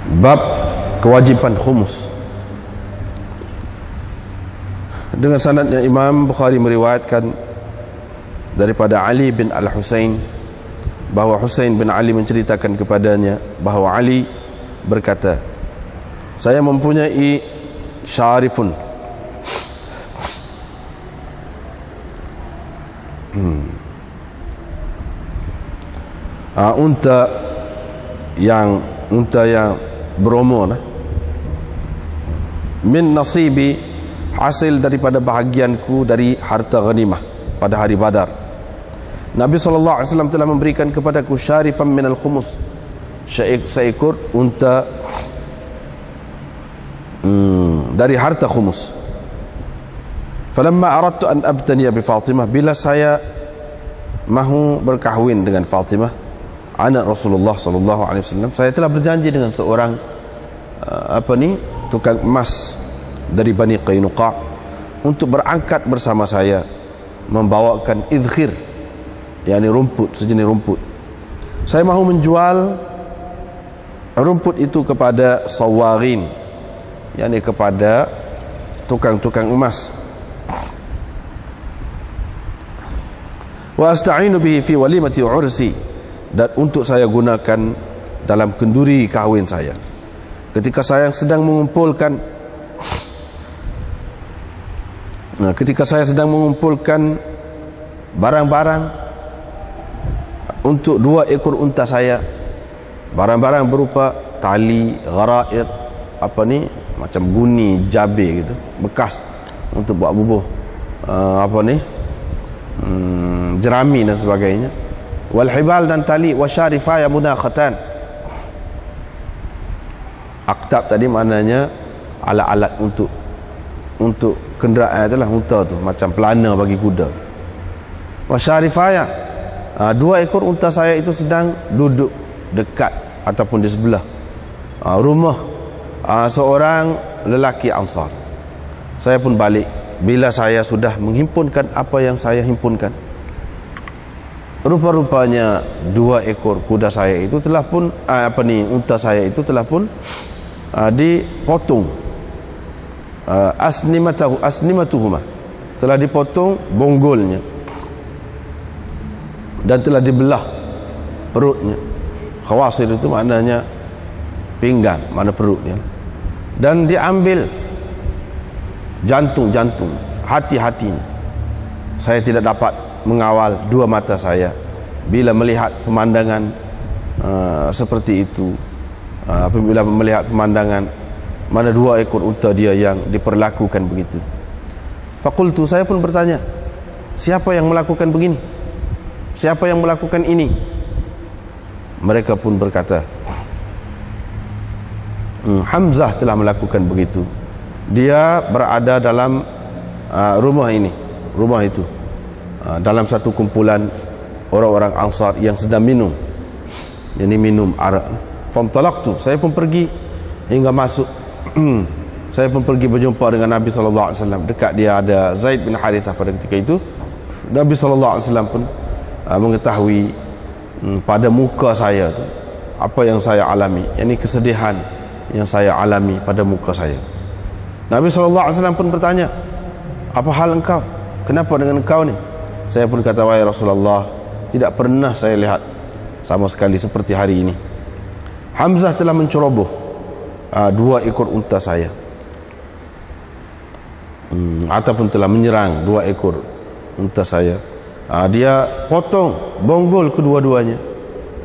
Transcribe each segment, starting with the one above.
Bab kewajiban khumus. Dengan sanadnya Imam Bukhari meriwayatkan daripada Ali bin Al-Husain bahawa Husain bin Ali menceritakan kepadanya bahawa Ali berkata, saya mempunyai syarifun unta yang berumur min nasibi, hasil daripada bahagianku dari harta ghanimah pada hari Badar. Nabi SAW telah memberikan kepadaku syarifan minal khumus, seekor unta dari harta khumus. Falamma aradtu an abtaniya bi Fatimah, bila saya mahu berkahwin dengan Fatimah anak Rasulullah SAW, saya telah berjanji dengan seorang tukang emas dari Bani Qainuqa untuk berangkat bersama saya membawakan idkhir, yakni rumput, sejenis rumput. Saya mahu menjual rumput itu kepada sawarin, yakni kepada tukang-tukang emas. Wa asta'inu bihi fi walimati ursi, dan untuk saya gunakan dalam kenduri kahwin saya. Ketika saya sedang mengumpulkan barang-barang untuk 2 ekor unta saya, barang-barang berupa tali, gharaid, macam guni, jabe gitu, bekas untuk buat bubuh, jerami dan sebagainya. Wal hibal, dan tali, wasyarifaya mudakhatan. Aktab tadi maknanya alat-alat untuk kenderaan itulah, unta tu macam pelana bagi kuda. Wasyarifaya, 2 ekor unta saya itu sedang duduk dekat ataupun di sebelah rumah seorang lelaki Ansar. Saya pun balik bila saya sudah menghimpunkan apa yang saya himpunkan. Rupa-rupanya 2 ekor kuda saya itu telah pun unta saya itu telah pun dipotong, asnimatuhuma, telah dipotong bonggolnya dan telah dibelah perutnya. Khawasir itu maknanya pinggang, mana perutnya, dan diambil jantung-jantung, hati-hatinya. Saya tidak dapat mengawal 2 mata saya bila melihat pemandangan seperti itu. Apabila melihat pemandangan mana 2 ekor unta dia yang diperlakukan begitu. Fakultu, saya pun bertanya, siapa yang melakukan begini? Siapa yang melakukan ini? Mereka pun berkata, Hamzah telah melakukan begitu. Dia berada dalam rumah itu, dalam satu kumpulan orang-orang Ansar yang sedang minum, minum arak. Fantalaqtu, saya pun pergi hingga masuk. Saya pun pergi berjumpa dengan Nabi SAW. Dekat dia ada Zaid bin Harithah pada ketika itu. Nabi SAW pun mengetahui pada muka saya tu apa yang saya alami, yakni kesedihan yang saya alami pada muka saya. Nabi SAW pun bertanya, apa hal engkau? Kenapa dengan engkau ni? Saya pun kata, wahai Rasulullah, tidak pernah saya lihat sama sekali seperti hari ini. Hamzah telah menceroboh 2 ekor unta saya, ataupun telah menyerang 2 ekor unta saya. Dia potong bonggol kedua-duanya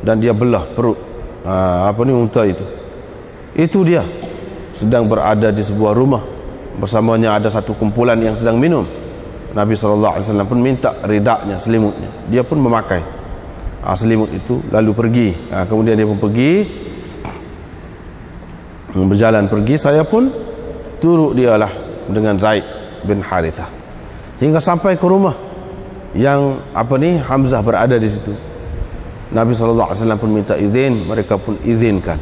dan dia belah perut unta itu. Itu dia sedang berada di sebuah rumah, bersamanya ada satu kumpulan yang sedang minum. Nabi SAW pun minta ridaknya, selimutnya. Dia pun memakai selimut itu lalu pergi. Kemudian dia pun pergi, berjalan pergi. Saya pun turut dialah dengan Zaid bin Harithah hingga sampai ke rumah yang Hamzah berada di situ. Nabi SAW pun minta izin, mereka pun izinkan.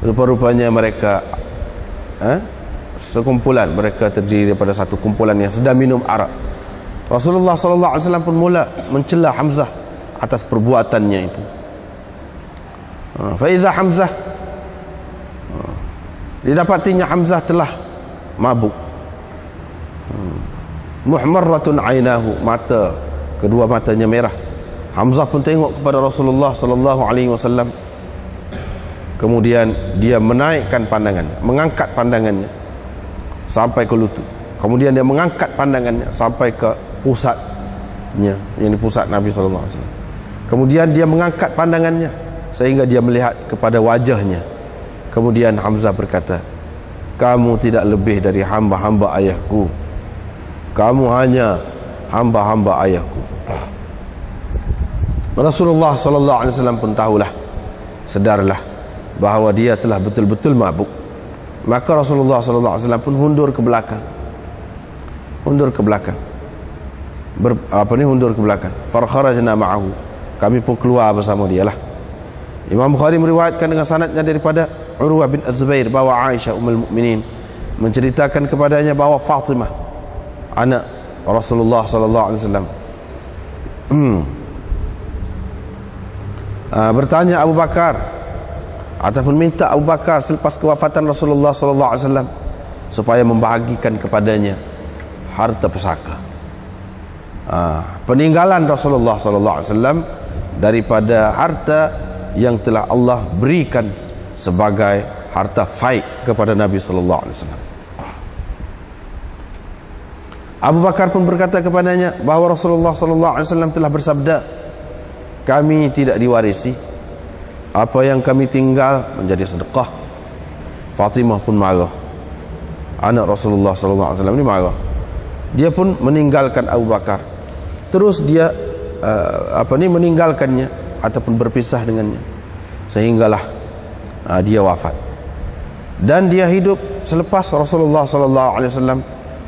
Rupa-rupanya mereka sekumpulan, mereka terdiri daripada satu kumpulan yang sedang minum arak. Rasulullah SAW pun mula mencela Hamzah atas perbuatannya itu. Fa idza Hamzah Didapatinya Hamzah telah mabuk. Muhmarratun ainahu, kedua matanya merah. Hamzah pun tengok kepada Rasulullah sallallahu alaihi wasallam. Kemudian dia menaikkan pandangannya, mengangkat pandangannya sampai ke lutut. Kemudian dia mengangkat pandangannya sampai ke pusatnya, yang di pusat Nabi sallallahu alaihi wasallam. Kemudian dia mengangkat pandangannya sehingga dia melihat kepada wajahnya. Kemudian Hamzah berkata, kamu tidak lebih dari hamba-hamba ayahku. Kamu hanya hamba-hamba ayahku. Rasulullah sallallahu alaihi wasallam pun tahulah, sedarlah bahawa dia telah betul-betul mabuk. Maka Rasulullah sallallahu alaihi wasallam pun hundur ke belakang. Hundur ke belakang. Hundur ke belakang. Farkharajna ma'ahu. Kami pun keluar bersama dia lah. Imam Bukhari meriwayatkan dengan sanadnya daripada Urwah bin Az-Zubair bahawa Aisyah ummul mukminin menceritakan kepadanya bahawa Fatimah anak Rasulullah sallallahu alaihi wasallam bertanya Abu Bakar ataupun minta Abu Bakar selepas kewafatan Rasulullah sallallahu alaihi wasallam supaya membahagikan kepadanya harta pusaka. Peninggalan Rasulullah sallallahu alaihi wasallam daripada harta yang telah Allah berikan sebagai harta faid kepada Nabi sallallahu alaihi wasallam. Abu Bakar pun berkata kepadanya bahawa Rasulullah sallallahu alaihi wasallam telah bersabda, kami tidak diwarisi, apa yang kami tinggal menjadi sedekah. Fatimah pun marah. Anak Rasulullah sallallahu alaihi wasallam ni marah. Dia pun meninggalkan Abu Bakar. Terus dia meninggalkannya ataupun berpisah dengannya sehinggalah dia wafat. Dan dia hidup selepas Rasulullah sallallahu alaihi wasallam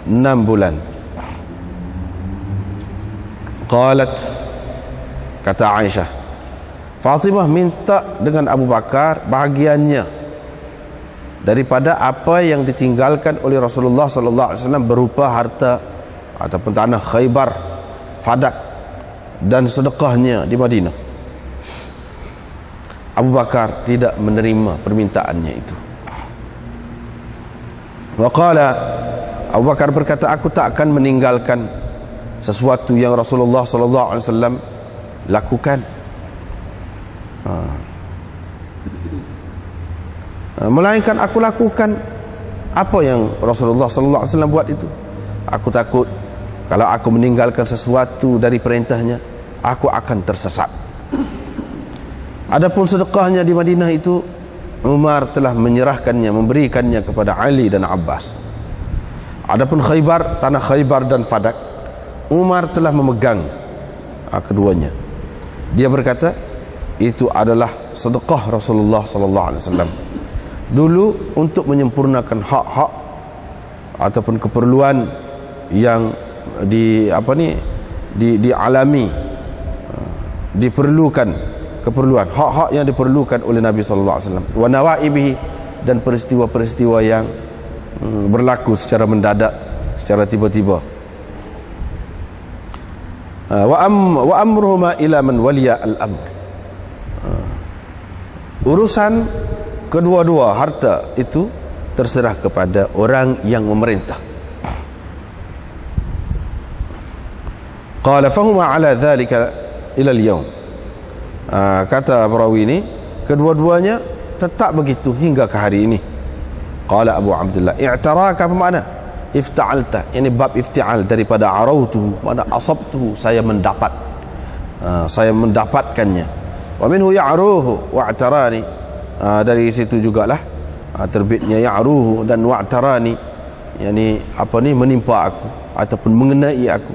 6 bulan. Qalat, kata Aisyah, Fatimah minta dengan Abu Bakar bahagiannya daripada apa yang ditinggalkan oleh Rasulullah sallallahu alaihi wasallam berupa harta ataupun tanah Khaybar, Fadak dan sedekahnya di Madinah. Abu Bakar tidak menerima permintaannya itu. Wa qala, Abu Bakar berkata, aku tak akan meninggalkan sesuatu yang Rasulullah sallallahu alaihi wasallam lakukan. Melainkan aku lakukan apa yang Rasulullah sallallahu alaihi wasallam buat itu. Aku takut kalau aku meninggalkan sesuatu dari perintahnya, aku akan tersesat. Adapun sedekahnya di Madinah itu, Umar telah menyerahkannya, memberikannya kepada Ali dan Abbas. Adapun Khaybar, tanah Khaybar dan Fadak, Umar telah memegang keduanya. Dia berkata, itu adalah sedekah Rasulullah sallallahu alaihi wasallam dulu untuk menyempurnakan hak-hak ataupun keperluan yang dialami, diperlukan keperluan, hak-hak yang diperlukan oleh Nabi sallallahu alaihi wasallam, wa nawaibihi, dan peristiwa-peristiwa yang berlaku secara mendadak, secara tiba-tiba. Wa amruhuma ila man waliya al-amr. Urusan kedua-dua harta itu terserah kepada orang yang memerintah. Qala fahuma ala dhalika ila al-yawm. Kata perawi ini, kedua-duanya tetap begitu hingga ke hari ini. Qala Abu Abdullah, i'taraka apa makna? Ifta'alta, ini bab ifti'al daripada arautuhu, makna asabtuhu, saya mendapat, saya mendapatkannya. Wa minhu ya'ruhu wa'tarani, dari situ jugalah terbitnya ya'ruhu dan wa'tarani, yani menimpa aku ataupun mengenai aku.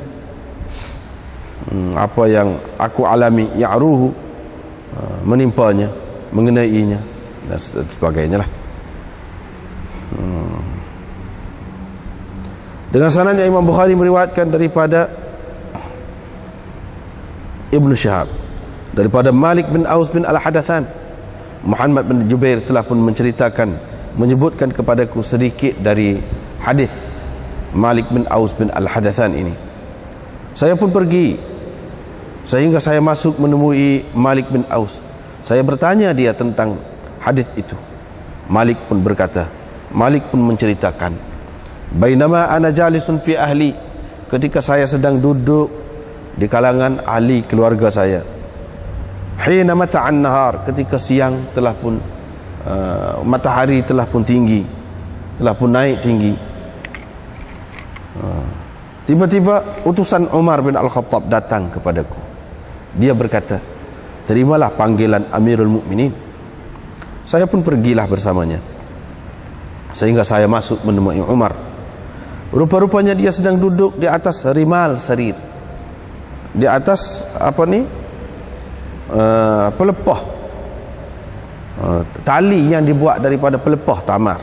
Apa yang aku alami, ya'ruhu, menimpanya, mengenainya dan sebagainya lah. Dengan sanadnya Imam Bukhari meriwayatkan daripada Ibnu Syihab daripada Malik bin Aus bin Al-Hadathan, Muhammad bin Jubair telah pun menyebutkan kepadaku sedikit dari hadis Malik bin Aus bin Al-Hadathan ini. Saya pun pergi sehingga saya masuk menemui Malik bin Aus. Saya bertanya dia tentang hadis itu. Malik pun berkata, Malik pun menceritakan, bainama ana jalisun fi ahli, ketika saya sedang duduk di kalangan ahli keluarga saya, hina mata'an nahar, ketika siang telah pun matahari telah pun tinggi, telah pun naik tinggi. Tiba-tiba utusan Umar bin Al-Khattab datang kepadaku. Dia berkata, terimalah panggilan Amirul Mukminin. Saya pun pergilah bersamanya, sehingga saya masuk menemui Umar. Rupa-rupanya dia sedang duduk di atas rimal sarir, di atas pelepah, tali yang dibuat daripada pelepah tamar,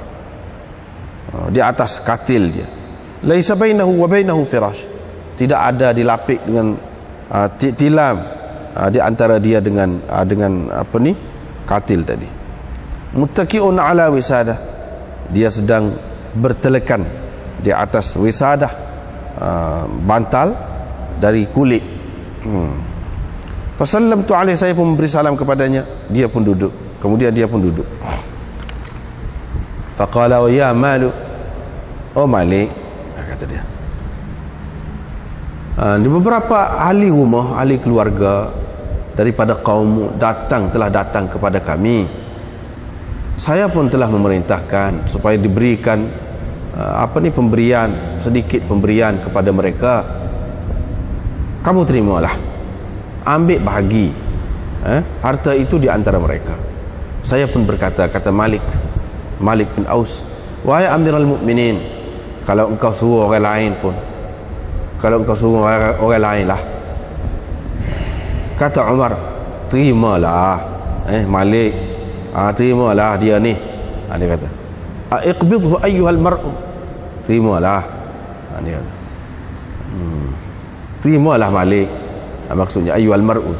di atas katil dia. Laisa bainahu wa bainahu firash, tidak ada dilapik dengan tilam di antara dia dengan katil tadi. Muttaqi'un ala wisadah, dia sedang bertelekan di atas wisadah, bantal dari kulit. Fasallamtu alaihi, saya pun memberi salam kepadanya, dia pun duduk. Kemudian dia pun duduk. Faqala wa ya Malu, oh Malik, kata dia. Di beberapa ahli rumah, ahli keluarga daripada kaum telah datang kepada kami. Saya pun telah memerintahkan supaya diberikan pemberian, sedikit pemberian kepada mereka. Kamu terimalah, ambil bahagi harta itu di antara mereka. Saya pun berkata, kata Malik bin Aus, wahai Amirul Mukminin, kalau engkau suruh orang lain pun, kalau engkau suruh orang lain lah. Kata Umar, terimalah Malik, terimalah dia ni. Dia kata, iqbidhu ayyuhal mar'u, terimalah. Dia kata, terimalah Malik, maksudnya ayyuhal mar'u.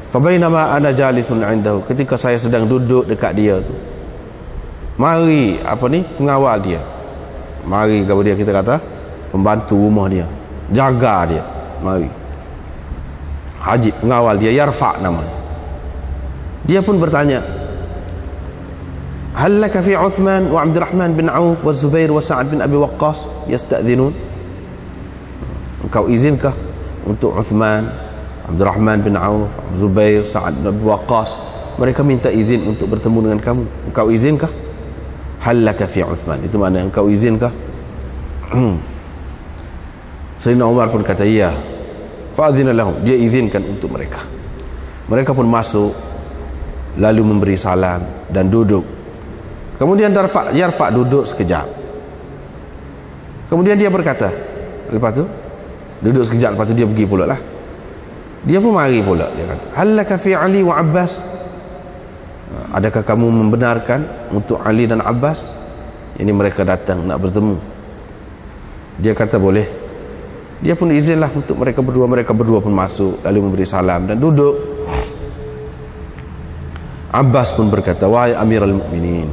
Fabainama ana jalisun indahu, ketika saya sedang duduk dekat dia tu, mari pengawal dia, mari kalau dia, kita kata pembantu rumah dia, jaga dia, mari Haji pengawal dia, Yarfa namanya. Dia pun bertanya, hal laka fi Uthman wa Abdurrahman bin Auf wa Zubair wa Sa'ad bin Abi Waqqas yasta'dhinun, engkau izinkah untuk Uthman, Abdurrahman bin Auf, Zubair, Sa'ad bin Abi Waqqas, mereka minta izin untuk bertemu dengan kamu, engkau izinkah? Hal laka fi Uthman, itu makna engkau izinkah? Sayyidina Umar pun kata iya. Fa'adhina lahum, dia izinkan untuk mereka. Mereka pun masuk, lalu memberi salam dan duduk. Kemudian Yarfa duduk sekejap. Kemudian dia berkata, lepas tu duduk sekejap, lepas tu dia pergi pula lah. Dia pun mari pula, dia kata, hal laka fi Ali wa Abbas, adakah kamu membenarkan untuk Ali dan Abbas? Ini mereka datang nak bertemu. Dia kata boleh. Dia pun izinlah untuk mereka berdua pun masuk, lalu memberi salam dan duduk. Abbas pun berkata, wahai Amirul Mukminin,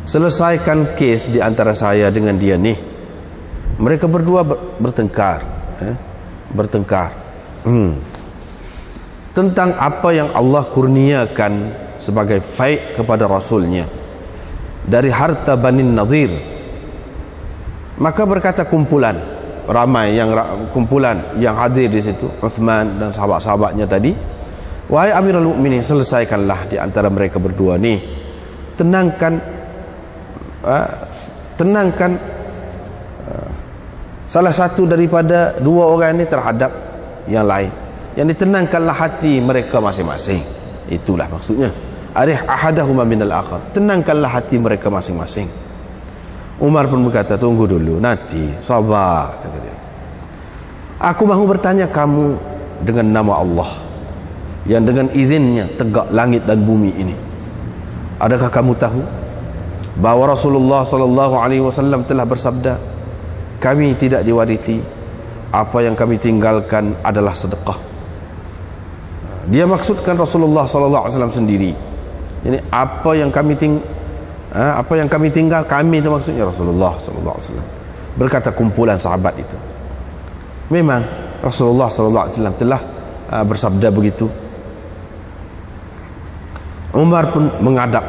selesaikan kes di antara saya dengan dia ni. Mereka berdua bertengkar tentang apa yang Allah kurniakan sebagai faid kepada Rasulnya dari harta Bani Nadir. Maka berkata kumpulan yang hadir di situ, Uthman dan sahabat-sahabatnya tadi, wahai Amirul Mukminin, selesaikanlah di antara mereka berdua ni, tenangkan salah satu daripada dua orang ni terhadap yang lain, yang ditenangkanlah hati mereka masing-masing. Itulah maksudnya, arih ahadahuma minal akhar, tenangkanlah hati mereka masing-masing. Umar pun berkata, tunggu dulu, nanti sabar, kata dia. Aku mahu bertanya kamu dengan nama Allah yang dengan izinnya tegak langit dan bumi ini. Adakah kamu tahu bahawa Rasulullah sallallahu alaihi wasallam telah bersabda, kami tidak diwarisi, apa yang kami tinggalkan adalah sedekah. Dia maksudkan Rasulullah sallallahu alaihi wasallam sendiri. Ini apa yang kami tinggal, kami itu maksudnya Rasulullah sallallahu alaihi wasallam. Berkata kumpulan sahabat itu. Memang Rasulullah sallallahu alaihi wasallam telah bersabda begitu. Umar pun menghadap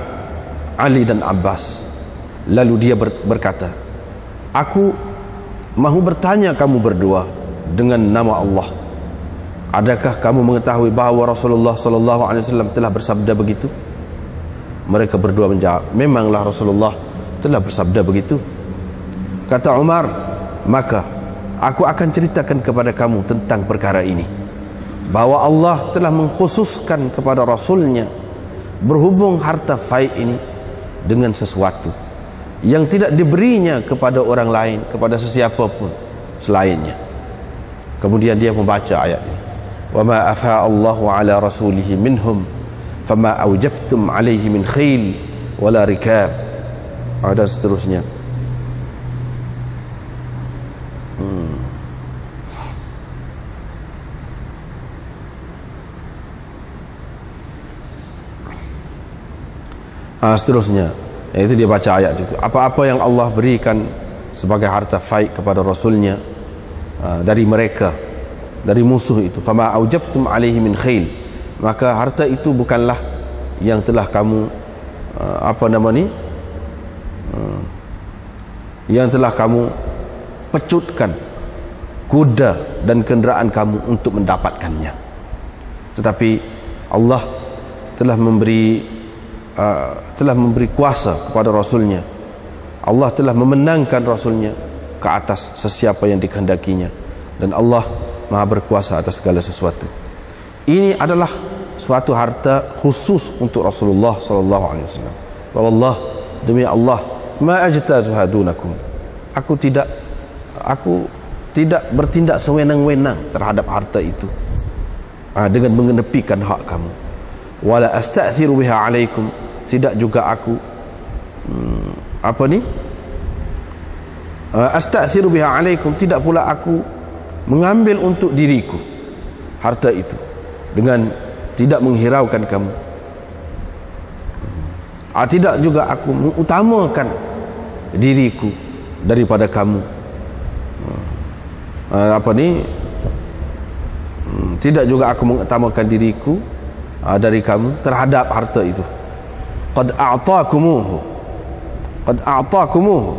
Ali dan Abbas. Lalu dia berkata, aku mahu bertanya kamu berdua dengan nama Allah, adakah kamu mengetahui bahawa Rasulullah sallallahu alaihi wasallam telah bersabda begitu? Mereka berdua menjawab, memanglah Rasulullah telah bersabda begitu. Kata Umar, maka aku akan ceritakan kepada kamu tentang perkara ini, bahwa Allah telah mengkhususkan kepada Rasulnya berhubung harta fai ini dengan sesuatu yang tidak diberinya kepada orang lain, kepada sesiapa pun selainnya. Kemudian dia membaca ayat ini, wa ma afa Allahu ala rasulihi minhum fama awjaftum alaihi min khil wala rikab, dan seterusnya. Seterusnya, yaitu dia baca ayat itu, apa-apa yang Allah berikan sebagai harta faid kepada Rasulnya dari mereka, dari musuh itu, fama aujaftum alaihi min khil, maka harta itu bukanlah yang telah kamu yang telah kamu pecutkan kuda dan kenderaan kamu untuk mendapatkannya, tetapi Allah telah memberi kuasa kepada Rasulnya. Allah telah memenangkan Rasulnya ke atas sesiapa yang dikehendakinya, dan Allah Maha berkuasa atas segala sesuatu. Ini adalah suatu harta khusus untuk Rasulullah sallallahu alaihi wasallam. Wallah, demi Allah, ma ajtazuha dunakum, aku tidak bertindak sewenang-wenang terhadap harta itu dengan mengenepikan hak kamu. Wala asta'thiru biha alaikum, tidak juga aku asta'thiru biha alaikum, tidak pula aku mengambil untuk diriku harta itu dengan tidak menghiraukan kamu. Tidak juga aku mengutamakan diriku daripada kamu. Tidak juga aku mengutamakan diriku dari kamu terhadap harta itu. Qad a'taqumuhu,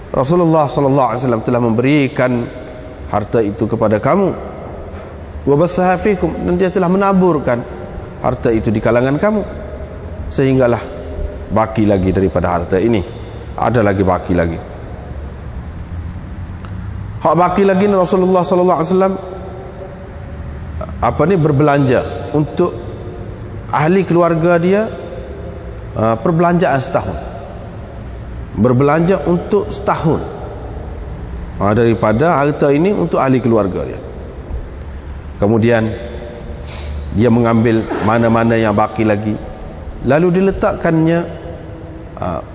Rasulullah sallallahu alaihi wasallam telah memberikan harta itu kepada kamu. Wa bathaha fikum, dan dia telah menaburkan harta itu di kalangan kamu, sehinggalah baki lagi daripada harta ini, ada lagi baki lagi. Hak baki lagi Rasulullah sallallahu alaihi wasallam berbelanja untuk ahli keluarga dia, perbelanjaan setahun, berbelanja untuk setahun daripada harta ini untuk ahli keluarga dia. Kemudian dia mengambil mana-mana yang baki lagi, lalu diletakkannya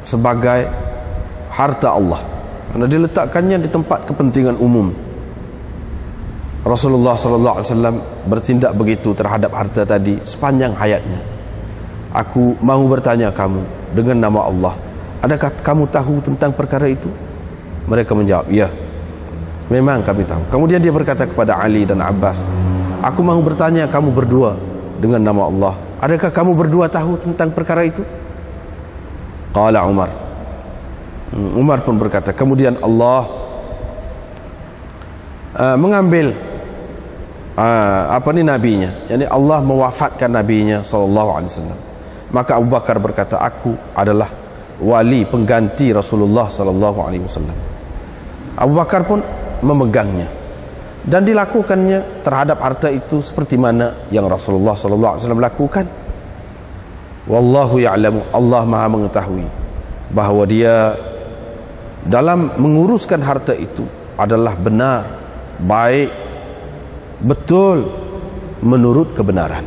sebagai harta Allah, karena diletakkannya di tempat kepentingan umum. Rasulullah sallallahu alaihi wasallam bertindak begitu terhadap harta tadi sepanjang hayatnya. Aku mahu bertanya kamu dengan nama Allah, adakah kamu tahu tentang perkara itu? Mereka menjawab, ya, memang kami tahu. Kemudian dia berkata kepada Ali dan Abbas, aku mahu bertanya kamu berdua dengan nama Allah, adakah kamu berdua tahu tentang perkara itu? Qala Umar. Umar pun berkata, kemudian Allah mengambil nabinya, yakni Allah mewafatkan nabinya sallallahu alaihi wasallam. Maka Abu Bakar berkata, aku adalah wali pengganti Rasulullah sallallahu alaihi wasallam. Abu Bakar pun memegangnya, dan dilakukannya terhadap harta itu seperti mana yang Rasulullah sallallahu alaihi wasallam lakukan. Wallahu ya'lamu, Allah Maha mengetahui bahawa dia dalam menguruskan harta itu adalah benar, baik, betul, menurut kebenaran.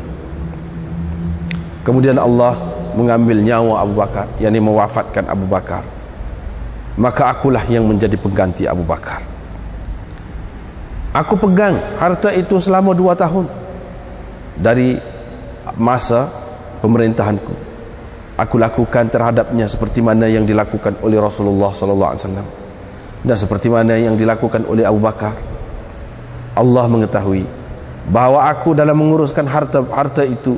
Kemudian Allah mengambil nyawa Abu Bakar, yakni mewafatkan Abu Bakar. Maka akulah yang menjadi pengganti Abu Bakar. Aku pegang harta itu selama 2 tahun dari masa pemerintahanku. Aku lakukan terhadapnya seperti mana yang dilakukan oleh Rasulullah sallallahu alaihi wasallam, dan seperti mana yang dilakukan oleh Abu Bakar. Allah mengetahui bahawa aku dalam menguruskan harta itu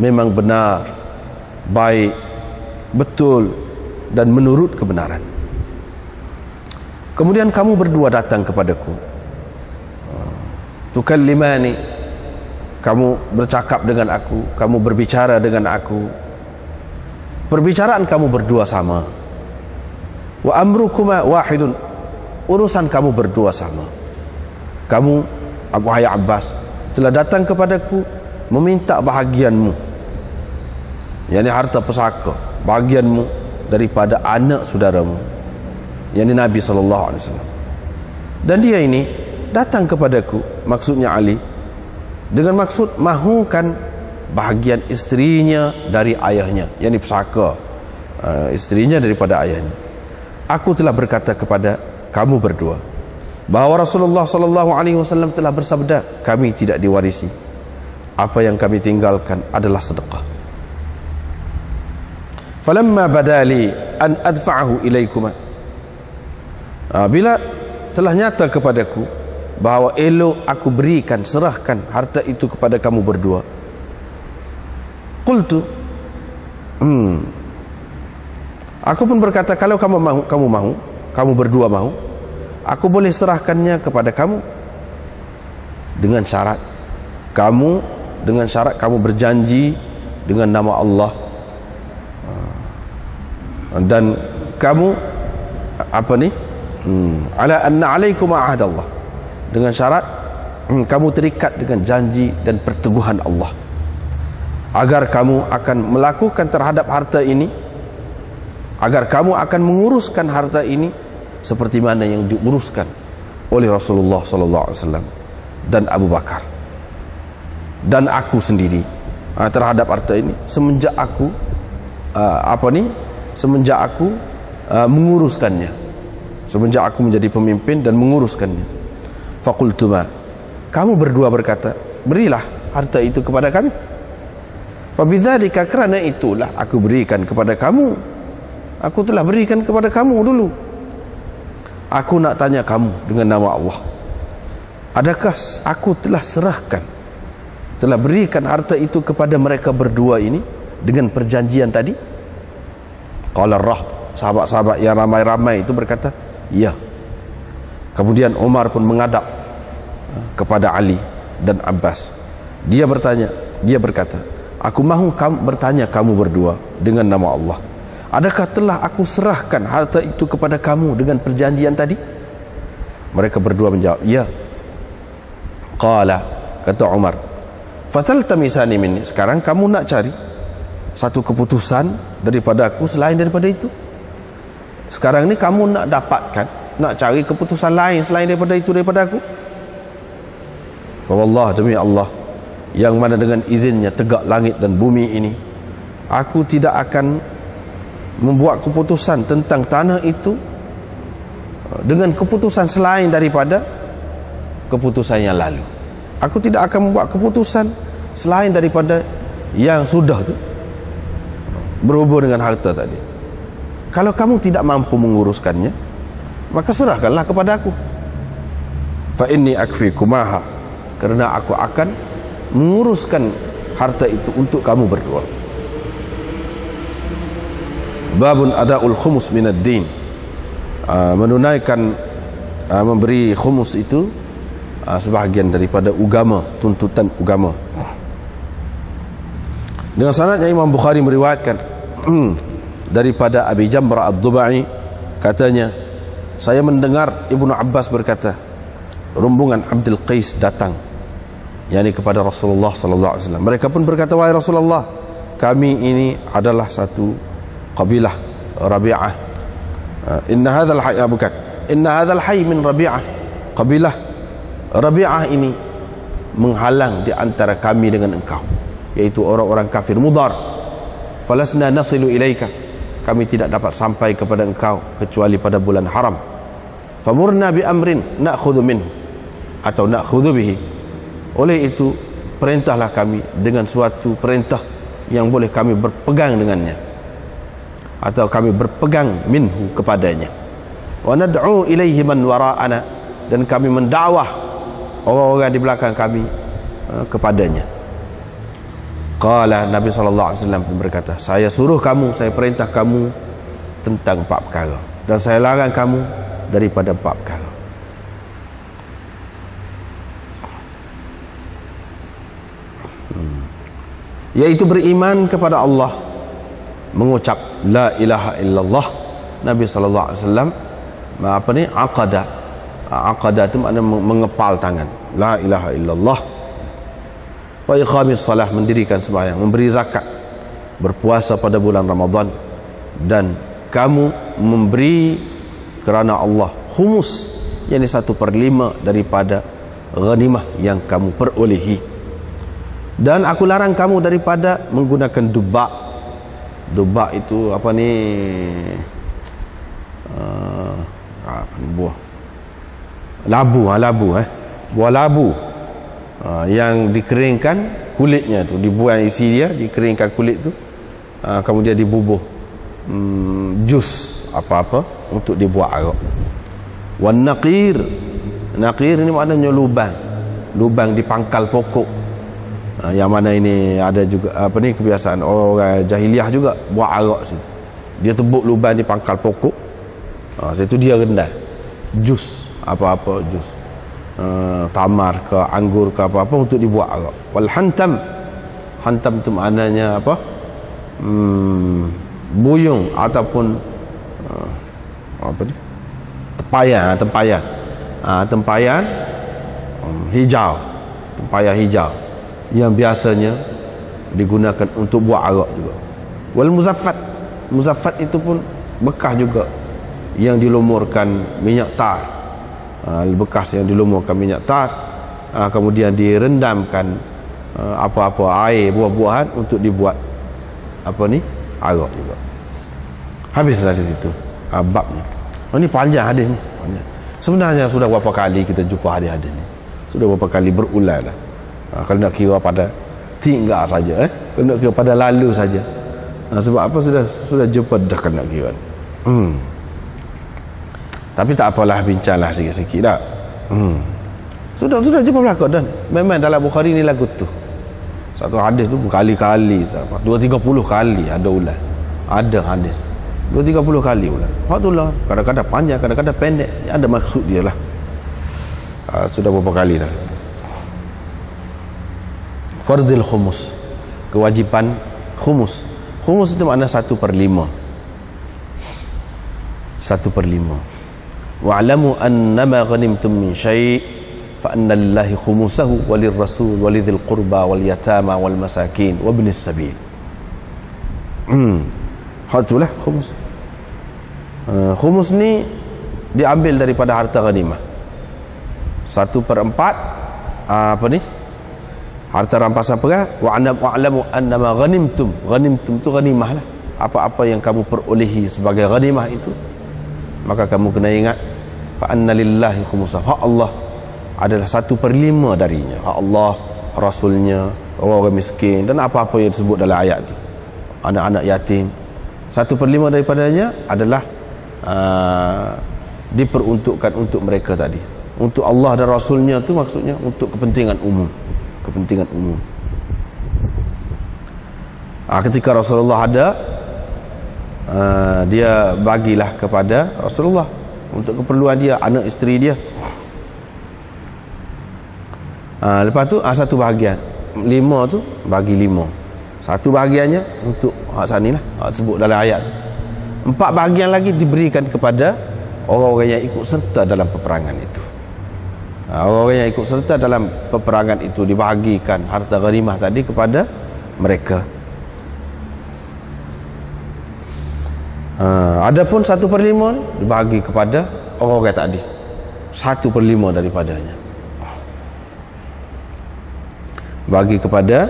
memang benar, baik, betul, dan menurut kebenaran. Kemudian kamu berdua datang kepadaku, tukallimani, kamu bercakap dengan aku, kamu berbicara dengan aku. Perbicaraan kamu berdua sama. Wa amrukuma wahidun, urusan kamu berdua sama. Kamu, wahai Abbas, telah datang kepadaku meminta bahagianmu, yakni harta pusaka, bahagianmu daripada anak saudaramu, yakni Nabi SAW. Dan dia ini datang kepadaku, maksudnya Ali, dengan maksud mahukan bahagian istrinya dari ayahnya, yakni pusaka istrinya daripada ayahnya. Aku telah berkata kepada kamu berdua bahawa Rasulullah SAW telah bersabda, kami tidak diwarisi, apa yang kami tinggalkan adalah sedekah. Falamma badali an adfa'ahu ilaikuma, bila telah nyata kepadaku bahawa elok aku berikan, serahkan harta itu kepada kamu berdua, qultu, aku pun berkata, kalau kamu berdua mahu, aku boleh serahkannya kepada kamu dengan syarat kamu berjanji dengan nama Allah, dan kamu ala anna alaikum ahadallah, dengan syarat kamu terikat dengan janji dan perteguhan Allah, agar kamu akan melakukan terhadap harta ini, agar kamu akan menguruskan harta ini seperti mana yang diuruskan oleh Rasulullah SAW dan Abu Bakar dan aku sendiri terhadap harta ini semenjak aku menguruskannya, semenjak aku menjadi pemimpin dan menguruskannya. Faqultuma, kamu berdua berkata, berilah harta itu kepada kami. Fabidzalika, kerana itulah aku berikan kepada kamu, aku telah berikan kepada kamu dulu. Aku nak tanya kamu dengan nama Allah, adakah aku telah serahkan, telah berikan harta itu kepada mereka berdua ini dengan perjanjian tadi? Qala ar-rahb, sahabat-sahabat yang ramai-ramai itu berkata, ya. Kemudian Umar pun menghadap kepada Ali dan Abbas. Dia berkata, aku mahu bertanya kamu berdua dengan nama Allah, adakah telah aku serahkan harta itu kepada kamu dengan perjanjian tadi? Mereka berdua menjawab, ya. Qala, kata Umar, fataltamisani minni, sekarang kamu nak cari satu keputusan daripada aku selain daripada itu. Sekarang ni kamu nak dapatkan, nak cari keputusan lain selain daripada itu daripada aku. Wallah, demi Allah yang mana dengan izinnya tegak langit dan bumi ini, aku tidak akan membuat keputusan tentang tanah itu dengan keputusan selain daripada keputusan yang lalu. Aku tidak akan membuat keputusan selain daripada yang sudah tu berhubung dengan harta tadi. Kalau kamu tidak mampu menguruskannya, maka serahkanlah kepada aku. Fa inni akfikumaha, kerana aku akan menguruskan harta itu untuk kamu berdua. Babun adaul khumus minad din, menunaikan memberi khumus itu sebahagian daripada agama, tuntutan agama. Dengan sanadnya Imam Bukhari meriwayatkan daripada Abi Jamrah ad-Dubai, katanya, saya mendengar Ibnu Abbas berkata, rombongan Abdul Qais datang, yakni kepada Rasulullah SAW. Mereka pun berkata, wahai Rasulullah, kami ini adalah satu kabilah Rabi'ah. Inna hadzal hayy min Rabi'ah. Kabilah Rabi'ah ini menghalang di antara kami dengan engkau, yaitu orang-orang kafir Mudar. Falasna nasilu ilaika, kami tidak dapat sampai kepada engkau kecuali pada bulan haram. Famurna bi amrin na'khudhu minhu, atau na'khudhu bihi. Oleh itu perintahlah kami dengan suatu perintah yang boleh kami berpegang dengannya, atau kami berpegang minhu kepadanya. Wa nad'u ilaihi man wara'ana, dan kami mendakwah orang-orang di belakang kami kepadanya. Qala, Nabi SAW pun berkata, saya suruh kamu, saya perintah kamu tentang 4 perkara, dan saya larang kamu daripada 4 perkara. Iaitu beriman kepada Allah, mengucap la ilaha illallah. Nabi sallallahu alaihi wasallam aqada itu makna mengepal tangan, la ilaha illallah. Wa iqamis salah, mendirikan sembahyang, memberi zakat, berpuasa pada bulan Ramadan, dan kamu memberi kerana Allah humus, yakni 1/5 daripada ghanimah yang kamu perolehi. Dan aku larang kamu daripada menggunakan dubak. Dubak itu apa ni, buah labu, buah labu yang dikeringkan kulitnya tu, dibuang isi dia, dikeringkan kulit tu, kemudian dibubuh jus apa-apa untuk dibuat arak. Wan naqir, naqir ini maknanya lubang di pangkal pokok. Yang mana ini ada juga kebiasaan orang jahiliah juga buat arak situ. Dia tebuk lubang di pangkal pokok, situ dia rendam jus, apa-apa jus, tamar ke anggur ke apa-apa untuk dibuat arak. Wal hantam, hantam itu maknanya apa, buyung ataupun tempayan hijau, tempayan hijau yang biasanya digunakan untuk buat arak juga. Wal muzaffat, muzaffat itu pun bekas juga yang dilumurkan minyak tar, bekas yang dilumurkan minyak tar, kemudian direndamkan apa-apa air buah-buahan untuk dibuat arak juga. Habislah di situ babnya. Ini panjang hadis ni, panjang. Sebenarnya sudah berapa kali kita jumpa hadis-hadis ni, sudah berapa kali berulang dah. Kalau nak kira pada tinggal saja, kalau nak kira pada lalu saja, sebab apa, sudah jumpa dah kalau nak kira. Tapi tak apalah, bincanglah sikit-sikit dah. Sudah jumpa belakang, dan memang dalam Bukhari ni lagu tu satu hadis tu berkali-kali, 2-30 kali ada ulang, ada hadis 2-30 kali ulang. Waktulah kadang-kadang panjang, kadang-kadang pendek, ada maksud dia lah. Sudah berapa kali dah. Fardil khumus, kewajiban khumus. Khumus itu makna 1/5. 1/5. Wa'lamu annama ghanimtum min syai' fa anna lillahi khumusahu walir rasul walidhil qurba wal yatama wal masakin wa ibnis sabil. Itulah khumus. Khumus ni diambil daripada harta ghanimah. 1/4 harta rampasan perang. Wa'lamu annama ghanimtum, ghanimtum tu ghanimah lah, apa-apa yang kamu perolehi sebagai ghanimah itu, maka kamu kena ingat fa anna lillahi khumusahu, hak Allah adalah 1/5 darinya, hak Allah, Rasulnya, orang-orang miskin, dan apa-apa yang disebut dalam ayat itu, anak-anak yatim. 1/5 daripadanya adalah diperuntukkan untuk mereka tadi, untuk Allah dan Rasulnya tu, maksudnya untuk kepentingan umum. Kepentingan umum. Ketika Rasulullah ada, dia bagilah kepada Rasulullah untuk keperluan dia, anak isteri dia. Lepas tu 1 bahagian 5 tu bagi 5, 1 bahagiannya untuk hak sanilah, hak sebut dalam ayat tu. 4 bahagian lagi diberikan kepada orang-orang yang ikut serta dalam peperangan itu. Orang yang ikut serta dalam peperangan itu dibahagikan harta ghanimah tadi kepada mereka. Adapun 1/5 dibagi kepada orang-orang tadi, 1/5 daripadanya bagi kepada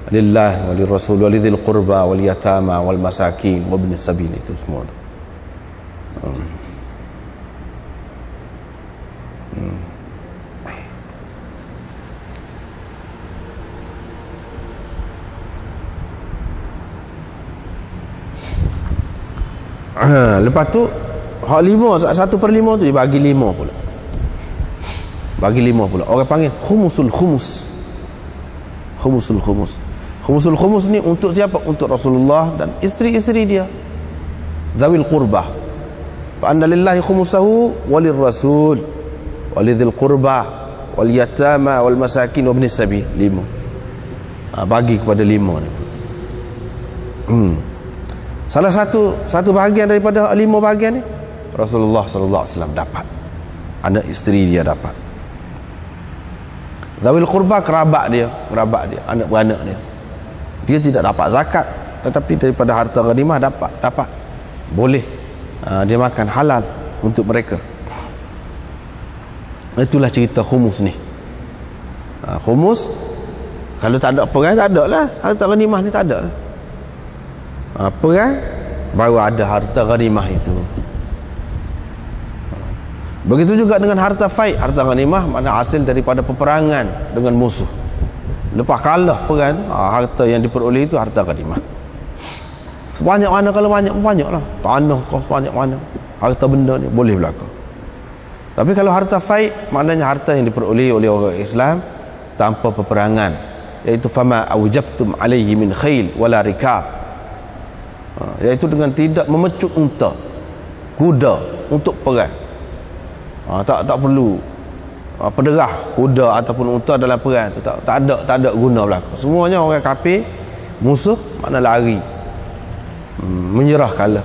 lillah walir rasul walidhil qurba wal yatama wal masakin wa ibnis sabil, itu semua tu. Lepas tu hak 1/5 tu dibagi 5 pula. Bagi 5 pula. Orang panggil khumusul khumus. Khumusul khumus. Khumusul khumus ni untuk siapa? Untuk Rasulullah dan isteri-isteri dia. Dzawil qurbah. Fa anna lillahi khumsahu walir rasul walidzil qurbah wal yatama wal masakin wa ibnis sabil. 5. Bagi kepada 5 ni. Salah satu bahagian daripada 5 bahagian ni Rasulullah sallallahu alaihi wasallam dapat. Anak isteri dia dapat. Zawil qurba, kerabat dia, anak beranak dia. Dia tidak dapat zakat, tetapi daripada harta ghanimah dapat. Boleh dia makan halal untuk mereka. Itulah cerita khumus ni. Khumus kalau tak ada perang, tak ada lah harta ghanimah ni, tak ada lah. Perang baru ada harta ghanimah itu. Begitu juga dengan harta faid. Harta ghanimah mana hasil daripada peperangan dengan musuh. Lepas kalah perang, harta yang diperoleh itu harta ghanimah. Sebanyak mana, kalau banyak lah, tanah kau sebanyak mana, harta benda ni boleh berlaku. Tapi kalau harta faid, maknanya harta yang diperoleh oleh orang Islam tanpa peperangan, iaitu fama awjaftum alaihi min khail wala rikab, iaitu dengan tidak memecut unta, kuda untuk perang. Tak perlu pederah kuda ataupun unta dalam perang tu, tak ada guna berlaku. Semuanya orang kafir, musuh, makna lari, menyerah kalah.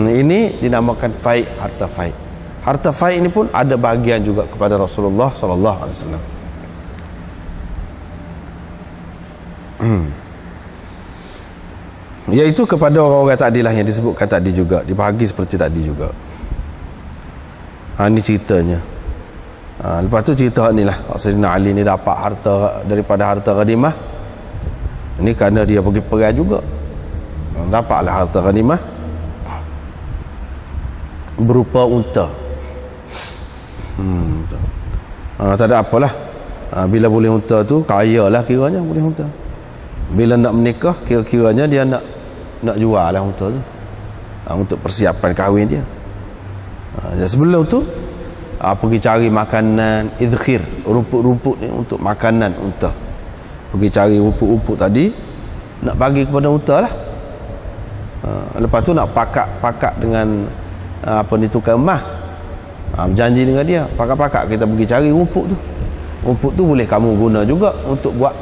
Ini dinamakan faid, harta faid. Harta faid ini pun ada bahagian juga kepada Rasulullah sallallahu alaihi wasallam. Iaitu kepada orang-orang tadi lah yang disebutkan tadi juga, dibahagi seperti tadi juga. Ini ceritanya. Lepas tu cerita ni lah, Sayyidina Ali ni dapat harta daripada harta ghanimah. Ini kerana dia pergi perang juga, dapatlah harta ghanimah berupa unta. Tak ada apalah. Bila boleh unta tu, kaya lah kiranya boleh unta. Bila nak menikah, kira-kiranya dia nak jual lah unta tu untuk persiapan kahwin dia. Sebelum tu pergi cari makanan idkhir, rumput-rumput ni untuk makanan unta. Pergi cari rumput-rumput tadi nak bagi kepada unta lah. Lepas tu nak pakat dengan tukang emas. Berjanji dengan dia, pakat-pakat kita pergi cari rumput tu. Rumput tu boleh kamu guna juga untuk buat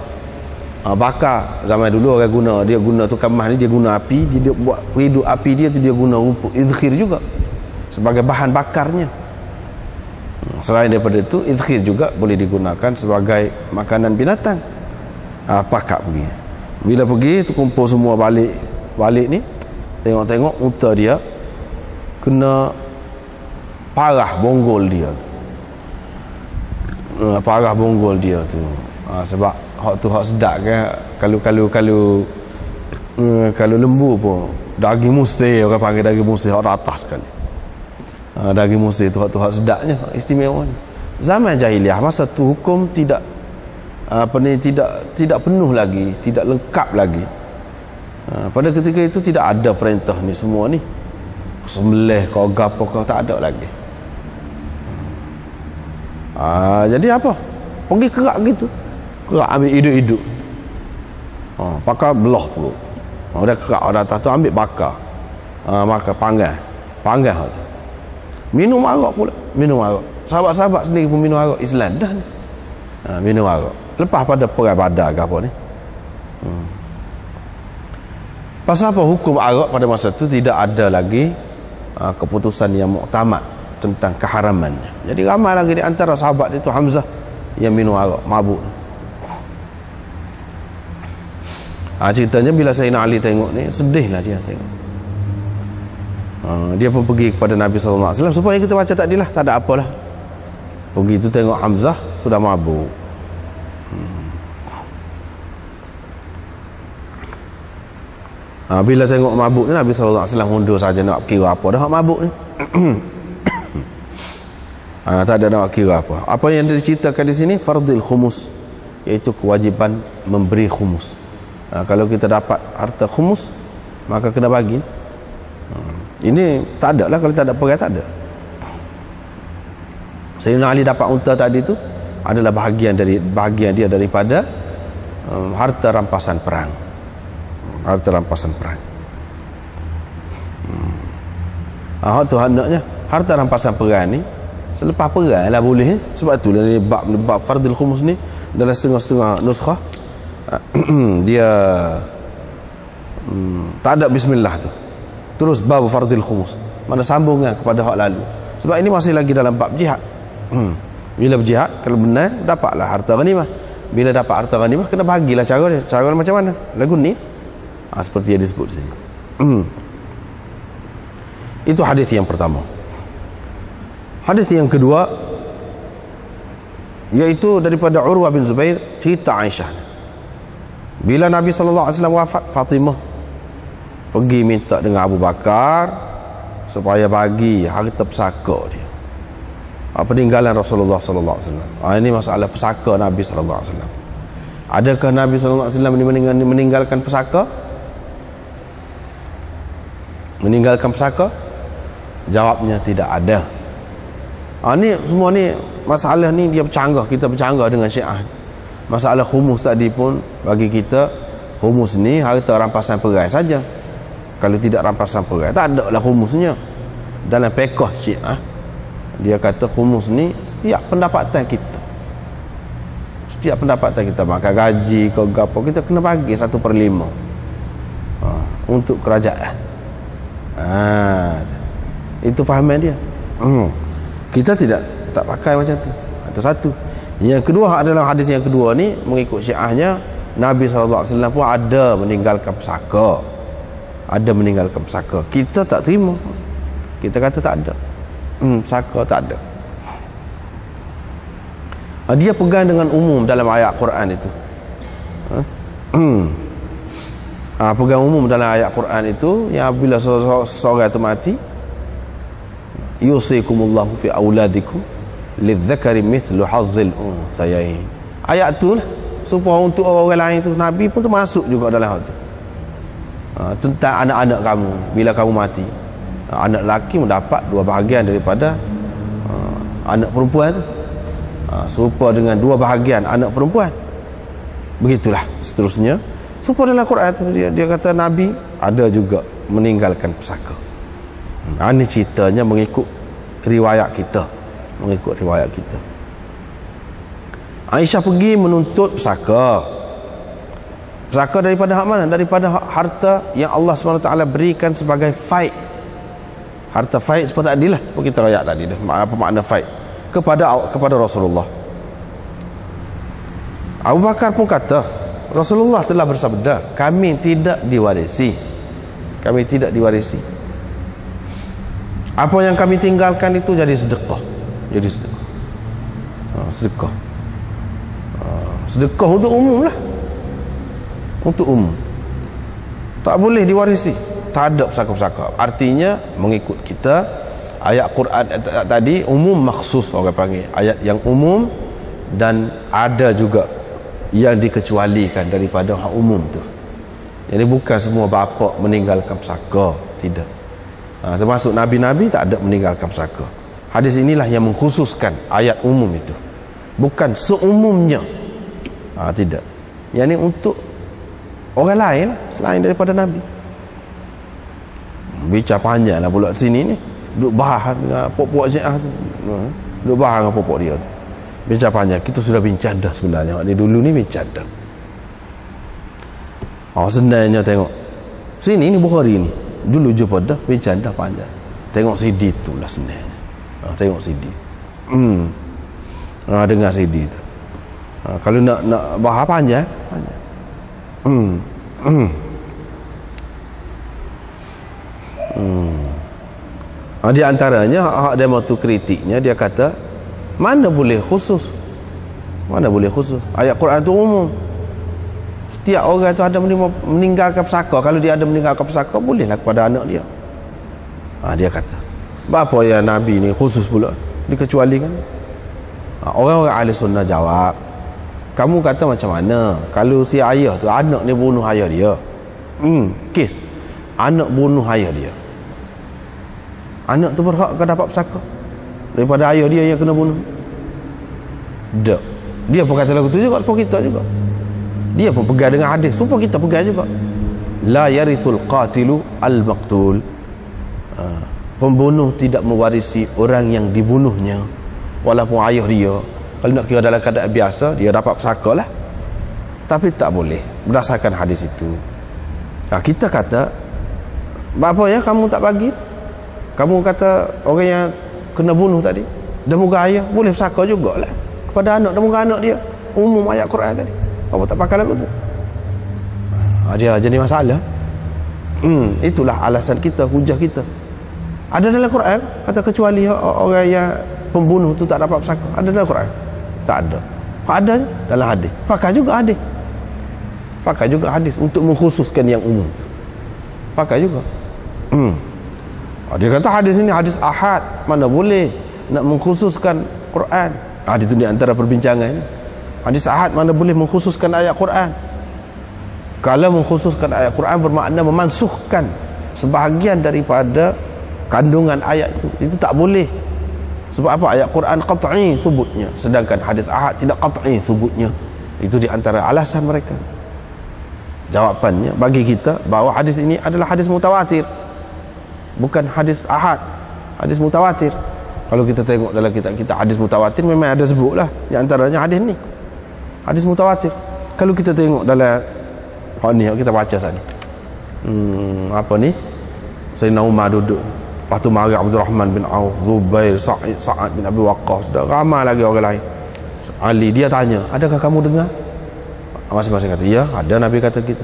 bakar. Zaman dulu orang dia guna tukang emas ni, dia guna api, dia buat hidup api dia tu, dia guna rumput idkhir juga sebagai bahan bakarnya. Selain daripada itu, idkhir juga boleh digunakan sebagai makanan binatang. Pakat pergi. Bila pergi tu, kumpul semua balik ni, tengok unta dia kena parah bonggol dia tu. Parah bonggol dia tu. Sebab hak tu hak sedap kan, kalau lembu pun daging musih, orang panggil daging musih, hak atas sekali. Daging musih tu hak sedapnya, istimewa. Zaman jahiliah masa tu hukum tidak tidak penuh lagi, tidak lengkap lagi. Pada ketika itu tidak ada perintah ni semua ni, sembelih kau gapo kau, tak ada lagi. Jadi apa, pergi kerak gitu, kerak ambil hidup-hidup, pakai belah perut, udah kerak udah atas tu ambil bakar, maka panggang tu. Minum arak pula, minum arak. Sahabat-sahabat sendiri pun minum arak Islam dah ni. Minum arak lepas pada perang Badar ke apa ni. Pasal apa hukum arak pada masa tu tidak ada lagi keputusan yang muktamad tentang keharamannya. Jadi ramai lagi di antara sahabat itu Hamzah yang minum arak, mabuk. Ceritanya bila Sayyidina Ali tengok ni, sedihlah dia tengok. Dia pun pergi kepada Nabi SAW supaya kita baca tadi lah, tak ada apalah. Pergi tu tengok Hamzah sudah mabuk. Bila tengok mabuk ni, Nabi SAW mundur saja, nak kira apa dah mabuk ni. Tak ada nak kira apa. Apa yang diceritakan di sini fardil khumus, iaitu kewajiban memberi khumus. Kalau kita dapat harta khumus, maka kena bagi. Ini tak ada lah, kalau tak ada perang tak ada. Sayyidina Ali dapat unta tadi tu adalah bahagian dia daripada harta rampasan perang. Harta rampasan perang. Hak tu hendaknya harta rampasan perang ni selepas perang lah boleh. Sebab tu dalam bab fardil khumus ni dalam setengah-setengah nuskhah dia tak ada bismillah tu. Terus bab fardil khumus. Mana sambungan kepada hak lalu. Sebab ini masih lagi dalam bab jihad. Bila berjihad, kalau benar dapatlah harta ghanimah. Bila dapat harta ghanimah kena bagilah cara dia. Cara dia macam mana? Lagu ni. Seperti yang disebut di sini. Itu hadis yang pertama. Hadis yang kedua yaitu daripada Urwah bin Zubair, cerita Aisyah. Bila Nabi sallallahu alaihi wasallam wafat, Fatimah pergi minta dengan Abu Bakar supaya bagi harta pusaka dia. Peninggalan Rasulullah sallallahu alaihi wasallam. Ini masalah pusaka Nabi sallallahu alaihi wasallam. Adakah Nabi sallallahu alaihi wasallam meninggalkan pusaka? Meninggalkan pusaka? Jawabnya tidak ada. Ni semua ni masalah ni dia bercanggah, kita bercanggah dengan Syiah. Masalah khumus tadi pun bagi kita, khumus ni harta rampasan perai saja. Kalau tidak rampasan perai tak ada lah khumusnya. Dalam fiqh Syiah dia kata khumus ni setiap pendapatan kita, setiap pendapatan kita, makan gaji ke gapo, kita kena bagi 1/5 untuk kerajaan. Itu fahaman dia. Kita tak pakai macam tu. Itu satu. Yang kedua adalah hadis yang kedua ni mengikut Syiahnya, Nabi SAW pun ada meninggalkan pusaka. Ada meninggalkan pusaka. Kita tak terima. Kita kata tak ada. Pusaka tak ada. Dia pegang dengan umum dalam ayat Quran itu. Pegang umum dalam ayat Quran itu, yang bila seorang itu mati, yusikumullahu fi auladikum lidzakari mithlu hazzil unthayain. Ayat tu lah supaya untuk orang lain tu, Nabi pun termasuk juga dalam hal tu. Tentang anak-anak kamu bila kamu mati, anak lelaki mendapat 2 bahagian daripada anak perempuan tu, serupa dengan 2 bahagian anak perempuan. Begitulah seterusnya. Supaya dalam Quran tu dia kata Nabi ada juga meninggalkan pusaka. Ini ceritanya mengikut riwayat kita. Mengikut riwayat kita. Aisyah pergi menuntut pusaka. Pusaka daripada hak mana? Daripada harta yang Allah SWT berikan sebagai faid. Harta faid seperti tadi lah, seperti kita rakyat tadi dah. Apa makna faid? Kepada Rasulullah. Abu Bakar pun kata, Rasulullah telah bersabda, kami tidak diwarisi. Kami tidak diwarisi. Apa yang kami tinggalkan itu jadi sedekah. Jadi sedekah. Sedekah. Sedekah untuk umum lah. Untuk umum. Tak boleh diwarisi. Tak ada pusaka-pusaka. Artinya mengikut kita, ayat Quran tadi umum maksus orang panggil. Ayat yang umum, dan ada juga yang dikecualikan daripada hak umum tu. Jadi bukan semua bapa meninggalkan pusaka. Tidak. Termasuk Nabi-Nabi tak ada meninggalkan pusaka. Hadis inilah yang mengkhususkan ayat umum itu, bukan seumumnya. Tidak. Yang ini untuk orang lain selain daripada Nabi. Bicara panjang lah pula sini ni, duduk bahas dengan pokok Syiah tu, duduk bahas dengan pokok dia tu. Bicara panjang. Kita sudah bincang dah sebenarnya. Ni dulu ni bincang dah. Senangnya tengok sini ni Bukhari ni, dulu jumpa dah, bincang dah panjang. Tengok CD tu lah sebenarnya. Tengok CD. Dengar CD tu. Kalau nak bahas panjang. Di antaranya hak demo tu kritiknya, dia kata mana boleh khusus. Mana boleh khusus. Ayat Quran tu umum. Setiap orang tu ada meninggalkan pusaka. Kalau dia ada meninggalkan pusaka, bolehlah kepada anak dia. Dia kata, apa yang Nabi ni khusus pula dikecualikan? Orang-orang ahli sunnah jawab, kamu kata macam mana kalau si ayah tu, anak ni bunuh ayah dia, kes anak bunuh ayah dia, anak tu berhak ke dapat pusaka daripada ayah dia yang kena bunuh? Tak. Dia pun kata lagu tu juga, supaya kita juga. Dia pun pegang dengan hadis, supaya kita pegang juga. La yarithul qatilu al-maqtul. pembunuh tidak mewarisi orang yang dibunuhnya walaupun ayah dia. Kalau nak kira dalam keadaan biasa, dia dapat pesaka lah. Tapi tak boleh berdasarkan hadis itu. Kita kata, apa ya kamu tak bagi? Kamu kata orang yang kena bunuh tadi dan muka ayah boleh pesaka jugalah kepada anak dan muka anak dia. Umum ayat Quran tadi. Apa tak pakai lagu tu? Dia jadi masalah. Itulah alasan kita, hujah kita. Ada dalam Quran kata kecuali orang yang pembunuh tu tak dapat pesaka. Ada dalam Quran? Tak ada. Ada dalam hadis. Pakai juga hadis. Pakai juga hadis untuk mengkhususkan yang umum. Pakai juga. Dia kata hadis ini hadis ahad, mana boleh nak mengkhususkan Quran. Itu di antara perbincangan ini. Hadis ahad mana boleh mengkhususkan ayat Quran. Kalau mengkhususkan ayat Quran bermakna memansuhkan sebahagian daripada kandungan ayat itu tak boleh. Sebab apa? Ayat Quran qat'i thubutnya, sedangkan hadis ahad tidak qat'i thubutnya. Itu di antara alasan mereka. Jawapannya bagi kita bahawa hadis ini adalah hadis mutawatir, bukan hadis ahad, hadis mutawatir. Kalau kita tengok dalam kitab kita hadis mutawatir, memang ada sebutlah di antaranya hadis ni, hadis mutawatir. Kalau kita tengok dalam ni kita baca sana, apa ni, Sayyidina Umar duduk, lepas tu mari Abdul Rahman bin Auf, Zubair, Sa'ad bin Abi Waqqas, dan ramai lagi orang lain. Ali, dia tanya, adakah kamu dengar? Masing-masing kata, ya ada, Nabi kata kita.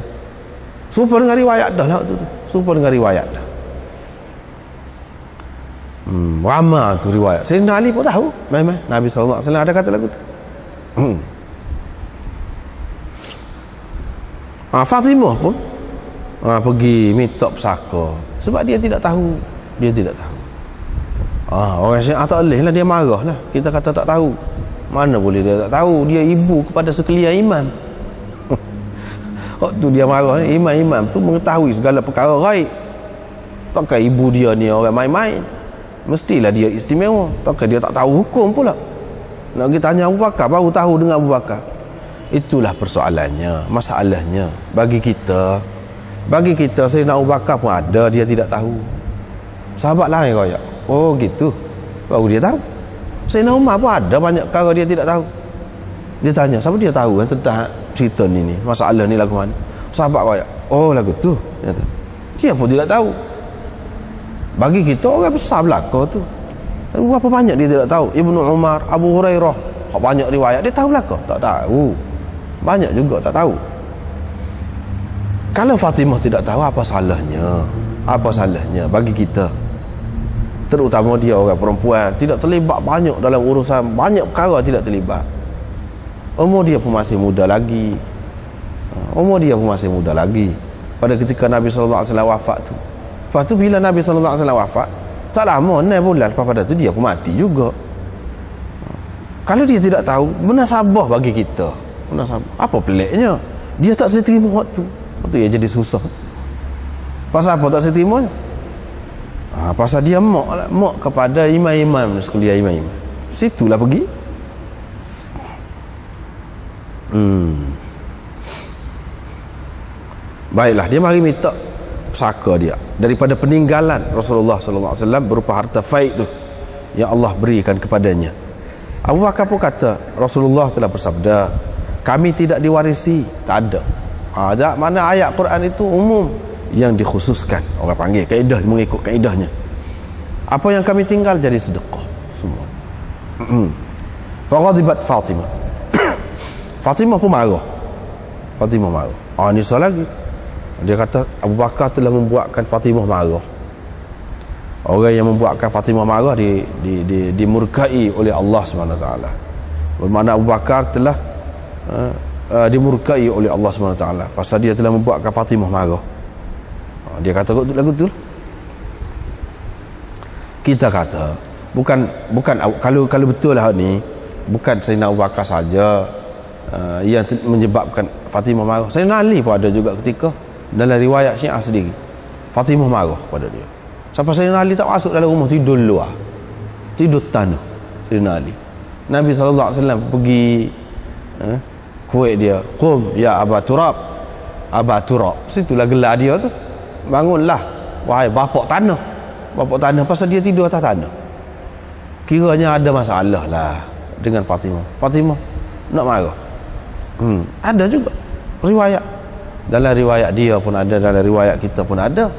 Super dengan riwayat dah lah tu. Super dengan riwayat dah. Ramai tu riwayat. Sayyidina Ali pun tahu memang Nabi SAW ada kata lagu tu. Fatimah pun pergi minta pesaka sebab dia tidak tahu. Dia tidak tahu. Orang Syiah tak boleh lah, dia marah lah. Kita kata tak tahu. Mana boleh dia tak tahu? Dia ibu kepada sekalian imam. Waktu dia marah ni, imam-imam tu mengetahui segala perkara gaib. Takkan ibu dia ni orang main-main. Mestilah dia istimewa. Takkan dia tak tahu hukum pula. Nak pergi tanya Abu Bakar, baru tahu dengan Abu Bakar. Itulah persoalannya, masalahnya. Bagi kita Sayyidina Abu Bakar pun ada, dia tidak tahu. Sahabat lain kaya, oh gitu, baru dia tahu. Sayyidina Umar pun ada banyak perkara dia tidak tahu. Dia tanya, siapa dia tahu tentang cerita ni, masalah ni lagu mana? Sahabat kaya, oh lagu tu. Dia pun tidak tahu. Bagi kita orang besar belakang tu, berapa banyak dia tidak tahu. Ibnu Umar, Abu Hurairah, banyak riwayat dia tahu belakang? Tak tahu. Banyak juga tak tahu. Kalau Fatimah tidak tahu, apa salahnya? Apa salahnya bagi kita? Terutama dia orang perempuan, tidak terlibat banyak dalam urusan, banyak perkara tidak terlibat. Umur dia pun masih muda lagi. Pada ketika Nabi SAW wafat tu. Lepas tu bila Nabi SAW wafat, tak lama 6 bulan lepas pada tu dia pun mati juga. Kalau dia tidak tahu, munasabah bagi kita. Apa peliknya? Dia tak seterima waktu. Waktu dia jadi susah. Pasal apa tak seterimanya? Pasal dia mak kepada imam-imam sekalian, imam-imam. Situlah pergi. Baiklah, dia mari minta pesaka dia daripada peninggalan Rasulullah SAW berupa harta faid tu yang Allah berikan kepadanya. Abu Bakar pun kata, Rasulullah telah bersabda, kami tidak diwarisi. Tak ada. Mana ayat Quran itu umum, yang dikhususkan orang panggil kaedah, mengikut kaedahnya. Apa yang kami tinggal jadi sedekah semua. Faghadibat Fatimah. Fatimah pun marah. Ni salah lagi. Dia kata Abu Bakar telah membuatkan Fatimah marah. Orang yang membuatkan Fatimah marah dimurkai oleh Allah SWT. Bermakna Abu Bakar telah dimurkai oleh Allah SWT pasal dia telah membuatkan Fatimah marah. Dia kata lagu tu. Kita kata bukan kalau betul lah ni, bukan Sayyidina Abu Bakar saja yang menyebabkan Fatimah marah. Sayyidina Ali pun ada juga ketika dalam riwayat Syiah sendiri Fatimah marah pada dia. Sampai Sayyidina Ali tak masuk dalam rumah, tidur luar, tidur tanah. Sayyidina Ali, Nabi SAW pergi kuat dia, qum ya Aba Turab. Situlah gelar dia tu, bangunlah wahai bapak tanah. bapak tanah pasal dia tidur atas tanah. Kiranya ada masalah lah dengan Fatimah. Fatimah nak marah. Ada juga riwayat. Dalam riwayat dia pun ada, dalam riwayat kita pun ada.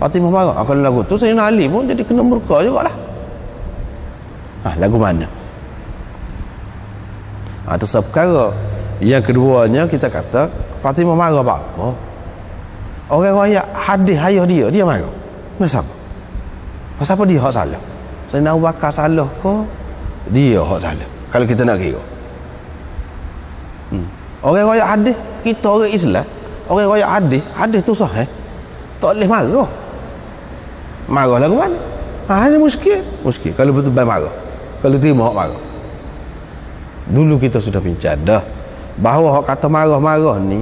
Fatimah marah. Kalau lagu tu Sayyidina Ali pun jadi kena murka jugalah. Lagu mana? Itu sebab perkara. Yang keduanya kita kata Fatimah marah apa? Orang royak hadis ayah dia marah. Masa apa? Masa apa dia hak salah? Sayyidina Abu Bakar salah ke? Dia hak salah. Kalau kita nak kira. Orang royak hadis, kita orang Islam, orang royak hadis tu sahih. Tak boleh marah. Marah lagu mana? Ini muskil. Kalau betul-betul marah. Kalau terima hak marah. Dulu kita sudah bincang dah bahawa hak kata marah-marah ni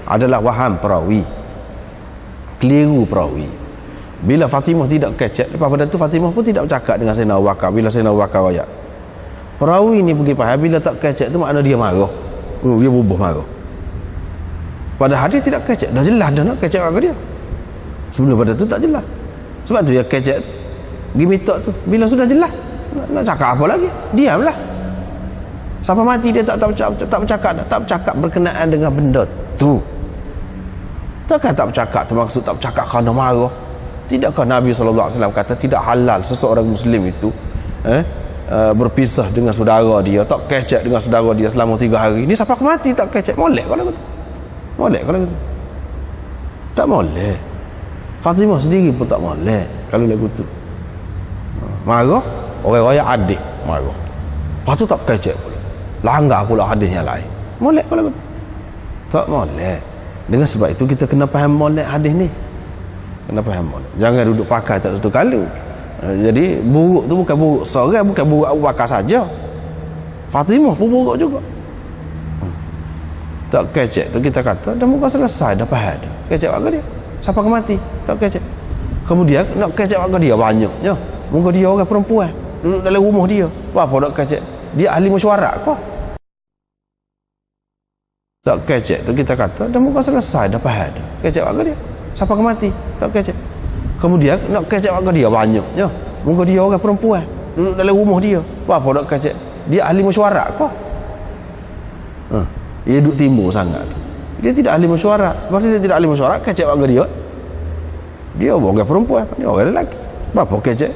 adalah waham perawi, keliru perawi. Bila Fatimah tidak kecek, lepas pada tu Fatimah pun tidak bercakap dengan Sayyidina Abu Bakar. Bila Sayyidina Abu Bakar royak, perawi ni pergi faham bila tak kecek tu makna dia marah, dia bubuh marah. Pada hadis tidak kecek, dah jelas dah nak kecek kat dia. Sebelum pada tu tak jelas. Sebab tu dia kecek tu, pergi minta tu. Bila sudah jelas, nak cakap apa lagi? Diamlah. Sampai mati dia tak bercakap berkenaan dengan benda tu. Takkan tak bercakap termaksud tak bercakap kerana marah. Tidakkah Nabi SAW kata tidak halal seseorang Muslim itu berpisah dengan saudara dia, tak kecek dengan saudara dia selama 3 hari. Ni sampai mati tak kecek. Molek kalau gitu. Tak molek. Fatimah sendiri pun tak molek kalau lagu tu. Marah, orang raya adik marah. Lepas tu tak kecek pula. Langgar pula hadis yang lain. Molek kalau gitu. Tak molek. Dengan sebab itu kita kena faham molek hadis ni. Kena faham molek. Jangan duduk pakai tak satu kali. Jadi buruk tu bukan buruk seorang, bukan buruk Abu Bakar saja. Fatimah pun buruk juga. Tak kecek tu kita kata dah muka selesai, dah faham dah. Kecek warga dia sampai ke mati, tak kecek. Kemudian nak kecek warga dia banyaknya. Muka dia orang perempuan duduk dalam rumah dia, apa nak kecek? Dia ahli mesyuarat ke? Tak kecek tu kita kata dah muka selesai, dah faham dah. Kecek warga dia sampai ke mati, tak kecek. Kemudian nak kecek warga dia banyaknya. Muka dia orang perempuan duduk dalam rumah dia, apa nak kecek? Dia ahli mesyuarat ke? Dia duduk timur sangat tu. Dia tidak ahli mesyuarat. Sebab dia tidak ahli mesyuarat, kecek warga dia. Dia orang perempuan, dia orang lelaki. Apa kecek?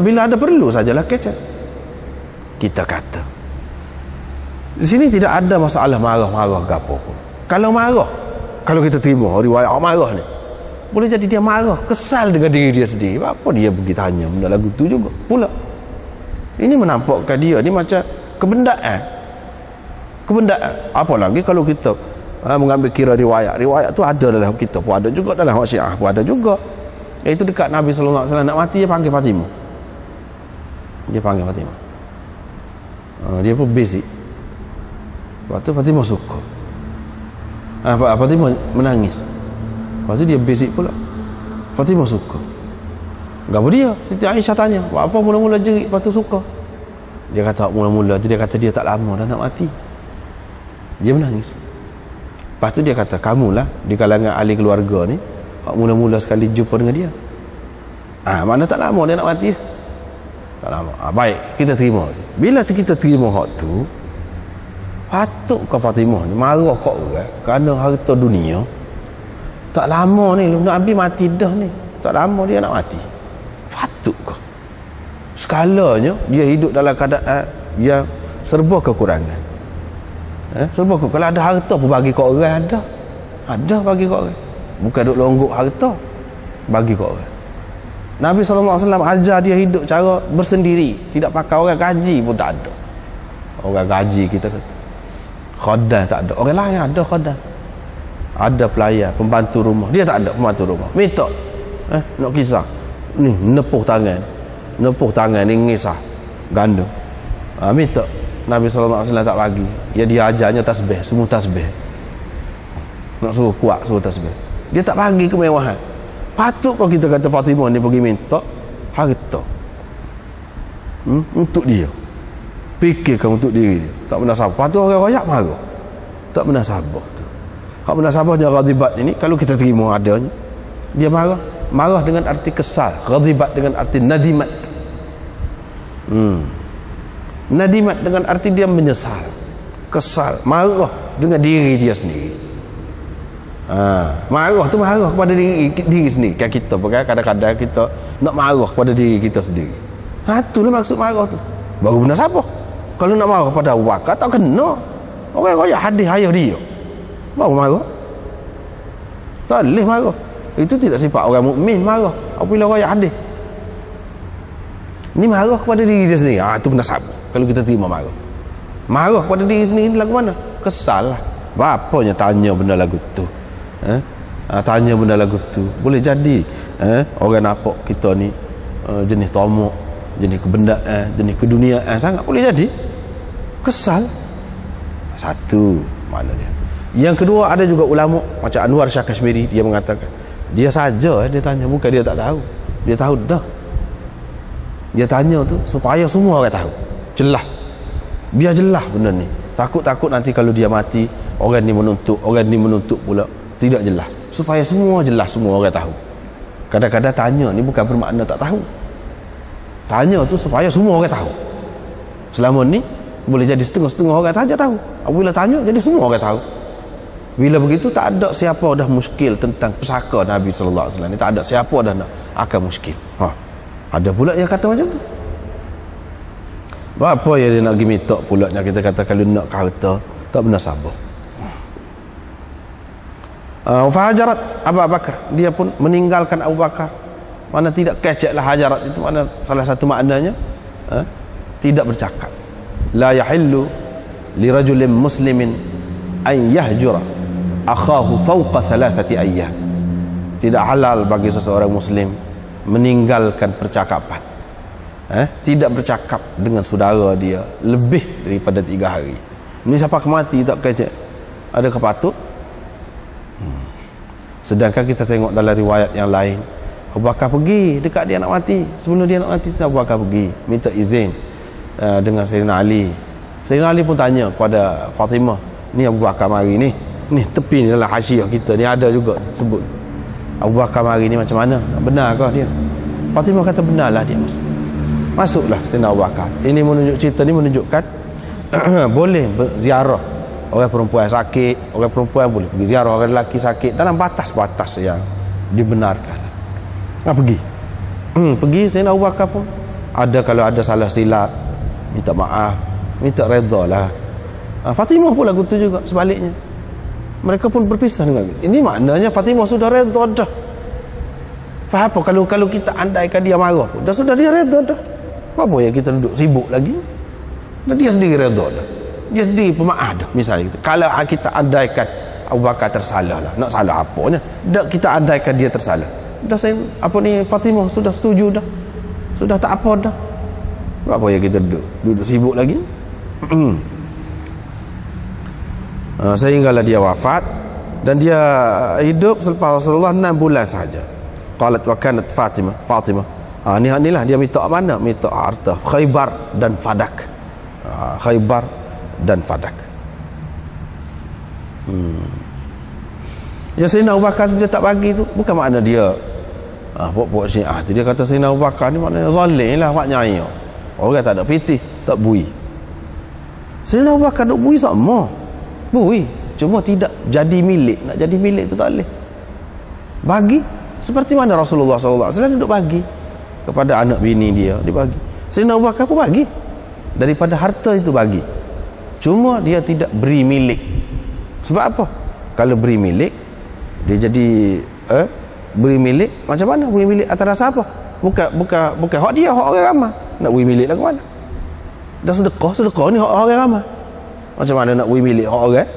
Bila ada perlu sajalah kecek. Kita kata di sini tidak ada masalah marah-marah ke apa pun. Kalau marah, kalau kita terima riwayat marah ni, boleh jadi dia marah, kesal dengan diri dia sendiri. Apa dia pergi tanya benda lagu tu juga pula. Ini menampakkan dia ni macam kebendaan. Apalagi kalau kita mengambil kira riwayat tu ada dalam kita pun ada juga, dalam hak Syiah pun ada juga. Iaitu dekat Nabi SAW nak mati, dia panggil Fatimah. Dia pun basic. Lepas tu Fatimah suka. Fatimah menangis. Lepas tu dia basic pula. Fatimah suka. Kenapa dia? Siti Aisyah tanya, apa mula-mula jerit lepas tu suka? Dia kata mula-mula tu dia kata dia tak lama dah nak mati. Dia menangis. Lepas tu dia kata, kamulah di kalangan ahli keluarga ni mula-mula sekali jumpa dengan dia. Mana tak lama dia nak mati. Tak lama. Baik, kita terima. Bila kita terima hak tu, patutkah Fatimah ni marah kat orang kerana harta dunia? Tak lama ni Nabi mati dah ni, tak lama dia nak mati. Patutkah? Skalanya dia hidup dalam keadaan yang serba kekurangan. Serba kekurangan. Kalau ada harta pun bagi kat orang, ada bagi kat orang. Bukan duk longgok harta, bagi kat orang. Nabi SAW ajar dia hidup cara bersendiri, tidak pakai orang gaji pun tak ada. Orang gaji kita kata khadan tak ada, orang lain ada khadan, ada pelayan, pembantu rumah, dia tak ada pembantu rumah. Minta nak kisah ni, nepuh tangan ni ngisah ganda, minta. Nabi SAW tak bagi. Dia ajarnya tasbih, semua tasbih. Nak suruh kuat, suruh tasbih, dia tak bagi kemewahan. Patut kalau kita kata Fatimah ni pergi minta harta untuk dia, fikirkan untuk diri dia, tak pernah sabar. Patut orang royak marah, tak pernah sabar tu. Hak munasabahnya ghadibat ini kalau kita terima adanya, dia marah dengan arti kesal, ghadibat dengan arti nadimat. Nadimat dengan arti dia menyesal, kesal, marah dengan diri dia sendiri. Marah tu marah kepada diri sendiri. Kayak kita kadang-kadang kita nak marah kepada diri kita sendiri. Itulah maksud marah tu. Baru munasabah. Kalau nak marah kepada Abu Bakar tak kena. Orang royak hadis ayah dia baru marah. Tak boleh marah. Itu tidak sifat orang mukmin marah apabila royak hadis. Ni marah kepada diri dia sendiri. Itu munasabah. Kalau kita terima marah kepada diri sendiri lagu mana? Kesal lah. Bapanya tanya benda lagu tu. Tanya benda lagu tu. Boleh jadi orang nampak kita ni jenis tomok, jenis kebendaan, jenis keduniaan sangat. Boleh jadi kesal. Satu mana dia. Yang kedua, ada juga ulama macam Anwar Shah Kashmiri, dia mengatakan dia saja dia tanya, bukan dia tak tahu. Dia tahu dah. Dia tanya tu supaya semua orang tahu. Jelas. Biar jelas benda ni. Takut-takut nanti kalau dia mati, orang ni menuntut pula tidak jelas. Supaya semua jelas, semua orang tahu. Kadang-kadang tanya ni bukan bermakna tak tahu. Tanya tu supaya semua orang tahu. Selama ni boleh jadi setengah-setengah orang saja tahu. Apabila tanya jadi semua orang tahu. Bila begitu tak ada siapa dah muskil tentang pusaka Nabi sallallahu alaihi wasallam ni, tak ada siapa dah nak akan muskil. Ada pula yang kata macam tu. Apa yang dia nak pergi minta pula yang kita kata kalau nak harta tak benar sabar. Fahajarat Abu Bakar, dia pun meninggalkan Abu Bakar. Mana tidak keceklah hajarat itu, mana salah satu maknanya tidak bercakap. La yahillu li rajulin muslimin an yahjura akhahu fawqa 3 ayyam. Tidak halal bagi seseorang muslim meninggalkan percakapan. Tidak bercakap dengan saudara dia lebih daripada 3 hari. Ini siapa mati tak kecek. Ada kepatut. Sedangkan kita tengok dalam riwayat yang lain, Abu Bakar pergi dekat dia nak mati. Sebelum dia nak mati, Abu Bakar pergi minta izin dengan Sayyidina Ali. Sayyidina Ali pun tanya kepada Fatimah, ni Abu Bakar mari ni tepi ni dalam hasyiah kita ni ada juga sebut Abu Bakar mari ni macam mana, benarkah dia? Fatimah kata benarlah dia masuklah Sayyidina Abu Bakar. Ini cerita ni menunjukkan boleh berziarah orang perempuan sakit, orang perempuan boleh pergi ziarah orang lelaki sakit dalam batas-batas yang dibenarkan. Pergi Sayyidina Abu Bakar pun ada, kalau ada salah silap minta maaf, minta redha lah. Fatimah pun lagu tu juga sebaliknya. Mereka pun berpisah dengan ini. Maknanya Fatimah sudah redha dah. Faham apa? Kalau kita andaikan dia marah pun sudah dia redha dah. Apa yang kita duduk sibuk lagi? Dia sendiri redha dah. Dia sendiri pemaaf dah. Misalnya kalau kita andaikan Abu Bakar tersalah lah, nak salah apanya, dah kita andaikan dia tersalah, dah Fatimah sudah setuju dah, sudah tak apa dah. Apa yang kita duduk sibuk lagi? Sehinggalah dia wafat, dan dia hidup selepas Rasulullah 6 bulan sahaja. Qalat wa kanat Fatimah. Inilah dia minta mana? Minta harta Khaybar dan Fadak. Khaybar dan Fadak. Ya Sayyidina Abu Bakar dia tak bagi tu bukan makna dia pokok Syiah tu dia kata Sayyidina Abu Bakar ni maknanya zalim lah, maknanya orang tak ada pitih, tak bui. Sayyidina Abu Bakar duk bui sama. Bui, cuma tidak jadi milik. Nak jadi milik tu tak boleh. Bagi seperti mana Rasulullah sallallahu alaihi wasallam duk bagi kepada anak bini dia bagi. Sayyidina Abu Bakar pun bagi. Daripada harta itu bagi. Cuma dia tidak beri milik. Sebab apa? Kalau beri milik, dia jadi beri milik macam mana? Beri milik atas apa? Bukan hak dia, hak orang ramai. Nak beri milik lah ke mana? Dah sedekah ni hak orang ramai. Macam mana nak beri milik hak orang?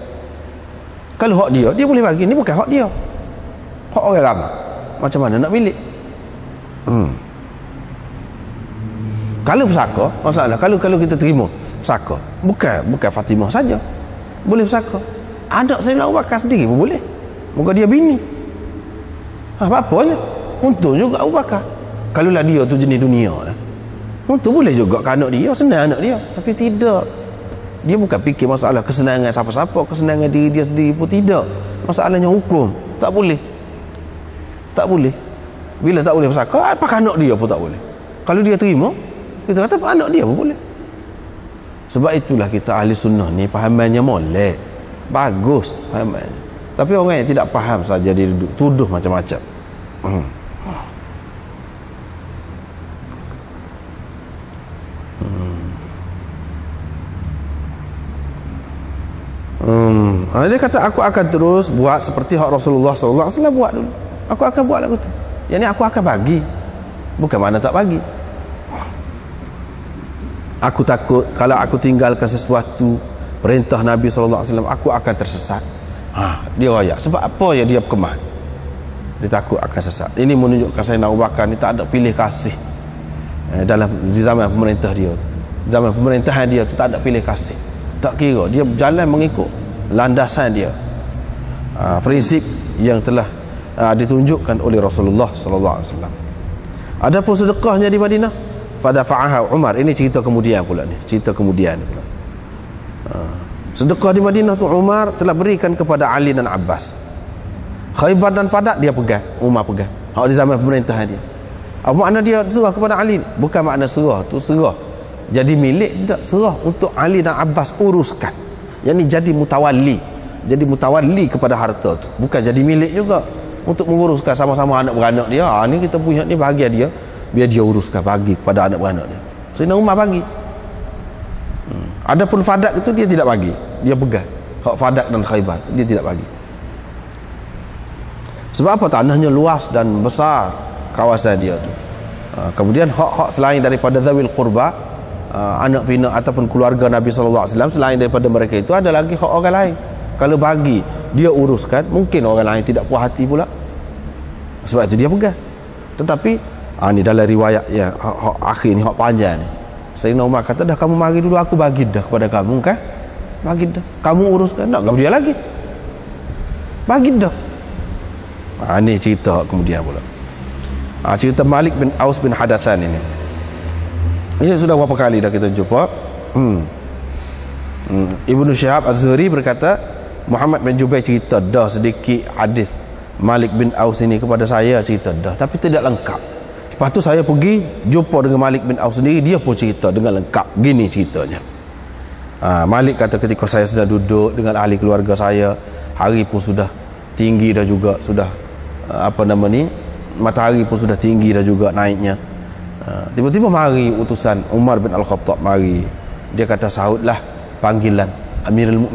Kalau hak dia boleh bagi. Ni bukan hak dia, hak orang ramai. Macam mana nak milik? Kalau pusaka, masalah kalau kita terima pusaka, bukan Fatimah saja boleh pusaka, anak Sayyidina Abu Bakar sendiri pun boleh. Muka dia bini, apa-apanya untung juga Abu Bakar. Kalau lah dia tu jenis dunia lah, untung boleh juga ke anak dia, senang anak dia. Tapi tidak, dia bukan fikir masalah kesenangan siapa-siapa, kesenangan diri dia sendiri pun tidak. masalahnya hukum. Tak boleh. Tak boleh. Bila tak boleh pasal kau, apa anak dia pun tak boleh. Kalau dia terima, kita kata anak dia pun boleh. Sebab itulah kita ahli sunnah ni pahamannya molek. Bagus pahamannya. Tapi orang yang tidak faham saja dia duduk tuduh macam-macam. Dia kata aku akan terus buat seperti hak Rasulullah sallallahu alaihi wasallam buat dulu. Aku akan buat lagu tu. Yang ni aku akan bagi. Bukan makna tak bagi. Aku takut kalau aku tinggalkan sesuatu perintah Nabi sallallahu alaihi wasallam, aku akan tersesat. Dia royak. Sebab apa ya dia kemah? Dia takut akan sesat. Ini menunjukkan Sayyidina Abu Bakar ni tak ada pilih kasih dalam di zaman pemerintah dia tu. Zaman pemerintahan dia tu tak ada pilih kasih. Tak kira, dia jalan mengikut landasan dia, prinsip yang telah ditunjukkan oleh Rasulullah sallallahu alaihi wasallam. Adapun sedekahnya di Madinah, fadafa'aha Umar. Ini cerita kemudian pula ni, cerita kemudian pula. Sedekah di Madinah tu Umar telah berikan kepada Ali dan Abbas. Khaybar dan Fadak dia pegang, Umar pegang. Hak di zaman pemerintahan dia. Apa makna dia serah kepada Ali? Bukan makna serah tu serah jadi milik, tak, serah untuk Ali dan Abbas uruskan. Yang ni jadi mutawalli. Jadi mutawalli kepada harta tu. Bukan jadi milik juga. Untuk menguruskan sama-sama anak beranak dia. Ni kita punya ni bahagian dia. Biar dia uruskan, bagi kepada anak beranak dia. Sayyidina Umar bagi. Adapun Fadak itu dia tidak bagi. Dia pegang. Hak Fadak dan Khaybar dia tidak bagi. Sebab apa? Tanahnya luas dan besar kawasan dia tu. Kemudian hak-hak selain daripada zawil qurba, anak pinak ataupun keluarga Nabi sallallahu alaihi wasallam, selain daripada mereka itu ada lagi hak orang lain. Kalau bagi dia uruskan, mungkin orang lain tidak puas hati pula. Sebab itu dia pegang. Tetapi ni dalam riwayat yang hak akhir ni, hak panjang ni, Sayyidina Umar kata, dah kamu mari dulu, aku bagi dah kepada kamu kan. Bagi dah. Kamu uruskan, tak kamu dia lagi. Bagi dah. Ni cerita kemudian pula. Cerita Malik bin Aus bin Hadathan ini. Ini sudah berapa kali dah kita jumpa. Ibnu Syihab Az-Zuhri berkata, Muhammad bin Jubair cerita dah sedikit hadis Malik bin Aus ini kepada saya, cerita dah, tapi tidak lengkap. Lepas tu saya pergi jumpa dengan Malik bin Aus sendiri, dia pun cerita dengan lengkap. Gini ceritanya. Malik kata, ketika saya sedang duduk dengan ahli keluarga saya, hari pun sudah tinggi dah juga, sudah matahari pun sudah tinggi dah juga naiknya. Tiba-tiba mari utusan Umar bin Al-Khattab mari. Dia kata, sahutlah panggilan Amirul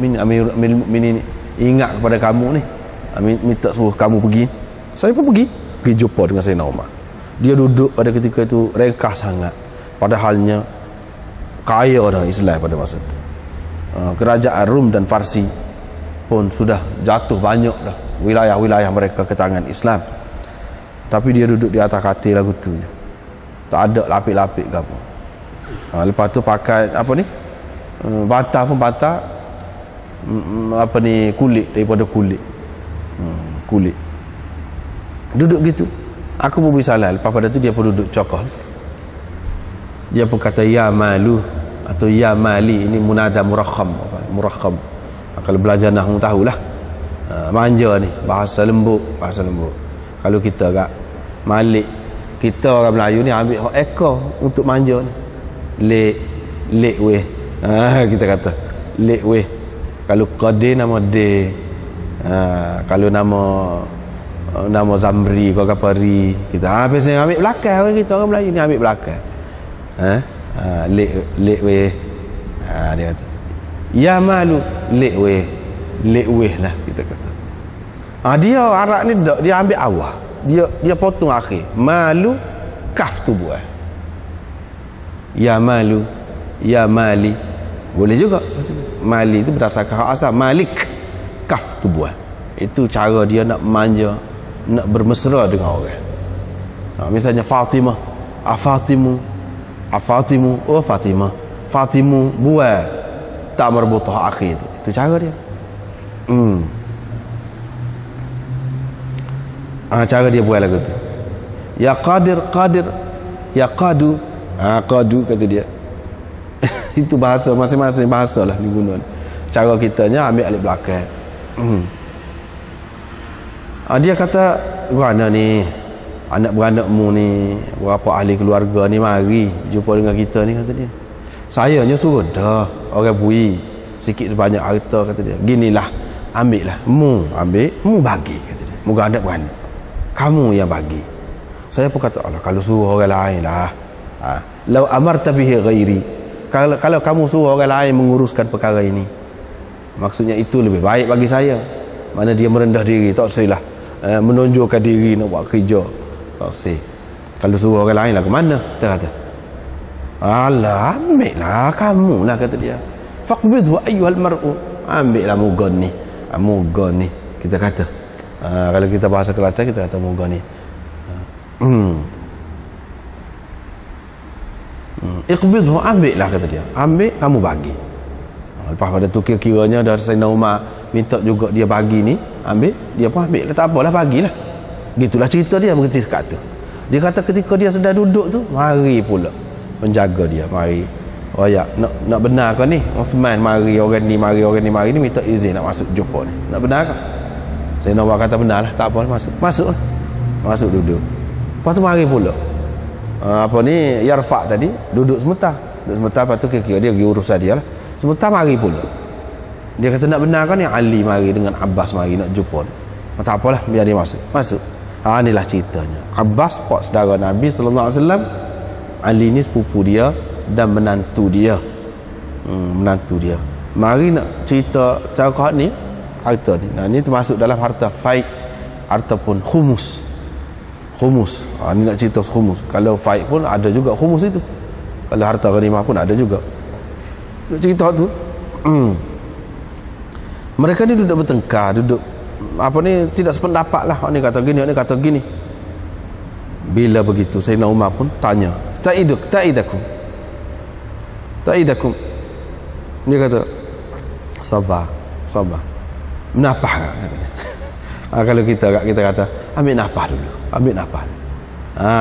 Mukminin, ingat kepada kamu ni, minta suruh kamu pergi. Saya pun pergi jumpa dengan Sayyidina Umar. Dia duduk pada ketika itu ringkas sangat, padahalnya kaya dah Islam pada masa itu. Kerajaan Rum dan Farsi pun sudah jatuh banyak dah wilayah-wilayah mereka ke tangan Islam. Tapi dia duduk di atas katil lagu tu je. Tak ada lapik-lapik ke apa. Lepas tu pakai bantal pun bantal kulit, daripada kulit. Kulit. Duduk gitu. Aku pun bersalah. Lepas pada tu dia pun duduk cokol. Dia pun kata ya malu atau ya mali. Ini munada murakham. Kalau belajar nahwu tahulah. Manja ni, bahasa lembut. Kalau kita kat Malik, kita orang Melayu ni ambil hak ekor untuk manja ni. Lek weh. Kita kata lek weh. Kalau Qadir nama de. Kalau nama Zamri kau kapari, kita biasanya ambil belakang. Orang kita orang Melayu ni ambil belakang. Lek weh. Dia kata ya malu, lek weh lah, kita kata. Dia Arab ni dia ambil awal, dia potong akhir. Malu kaf tu buat. Ya malu, ya mali, boleh juga. Mali itu berdasarkan hak asal. Malik, kaf tu buat. Itu cara dia nak manja, nak bermesra dengan orang. Misalnya Fatimah, Fatimu, oh Fatimah, Fatimu buat tak merbutah akhir itu. Itu cara dia. Cara dia buat lagu tu. Ya Qadir, ya Qadu, Qadu kata dia. Itu bahasa masing-masing bahasa lah diguna. Cara kitanya ambil alif belakang. Dia kata, "Mana ni anak beranakmu ni, berapa ahli keluarga ni mari jumpa dengan kita ni," kata dia. "Sayanya suruh dah orang bui sikit sebanyak harta," kata dia. "Ginilah, ambil lah, ambil, bagi," kata dia. "Moga anak beranak, kamu yang bagi." Saya pun kata, "Allah, kalau suruh orang lain lah, lau amarta bihi ghairi, kalau kamu suruh orang lain menguruskan perkara ini, maksudnya itu lebih baik bagi saya." Mana dia merendah diri, tak usahlah menonjolkan diri nak buat kerja, tak usah. Kalau suruh orang lain lah ke mana, kita kata. "Alah, ambil lah kamu lah," kata dia. "Faqbidhu ayyuhal mar'u," ambil lah mugon ni, mugon ni, kita kata. Kalau kita bahasa Kelantan, kita kata mugon ni. "Iqbidhu," ambil lah, kata dia. Ambil, kamu bagi. Lepas pada tu kira-kiranya dari Sayyidina Umar minta juga dia bagi ni, ambil, dia pun ambil lah, tak apalah, bagilah. Gitulah cerita dia, berhenti sekat tu. Dia kata ketika dia sedang duduk tu, mari pula penjaga dia, mari, "Oh ya, nak benar kau ni Uthman, mari orang ni minta izin nak masuk jumpa ni, nak benar kau?" Sayyidina Umar kata, "Benar lah, tak apa, masuk duduk." Lepas tu mari pula Yarfa' tadi duduk sebentar, lepas tu kira-kira dia pergi urusan dia lah. Sebentar mari pula dia kata, "Nak benar kan yang Ali mari dengan Abbas mari nak jumpa ni." Tak apalah, biar dia masuk. Inilah ceritanya. Abbas pak saudara Nabi SAW, Ali ni sepupu dia dan menantu dia. Mari nak cerita cara ni, harta ni. Ni termasuk dalam harta faid ataupun khumus. Ni nak cerita khumus. Kalau faid pun ada juga khumus itu. Kalau harta ghanimah pun ada juga. Cerita tu, mereka ni duduk bertengkar, tidak sependapat lah. Ni kata gini, ni kata gini. Bila begitu, Sayyidina Umar pun tanya, ta'idakum. Dia kata, sabar. Menapah kata dia. Kalau kita kata, ambil napah dulu.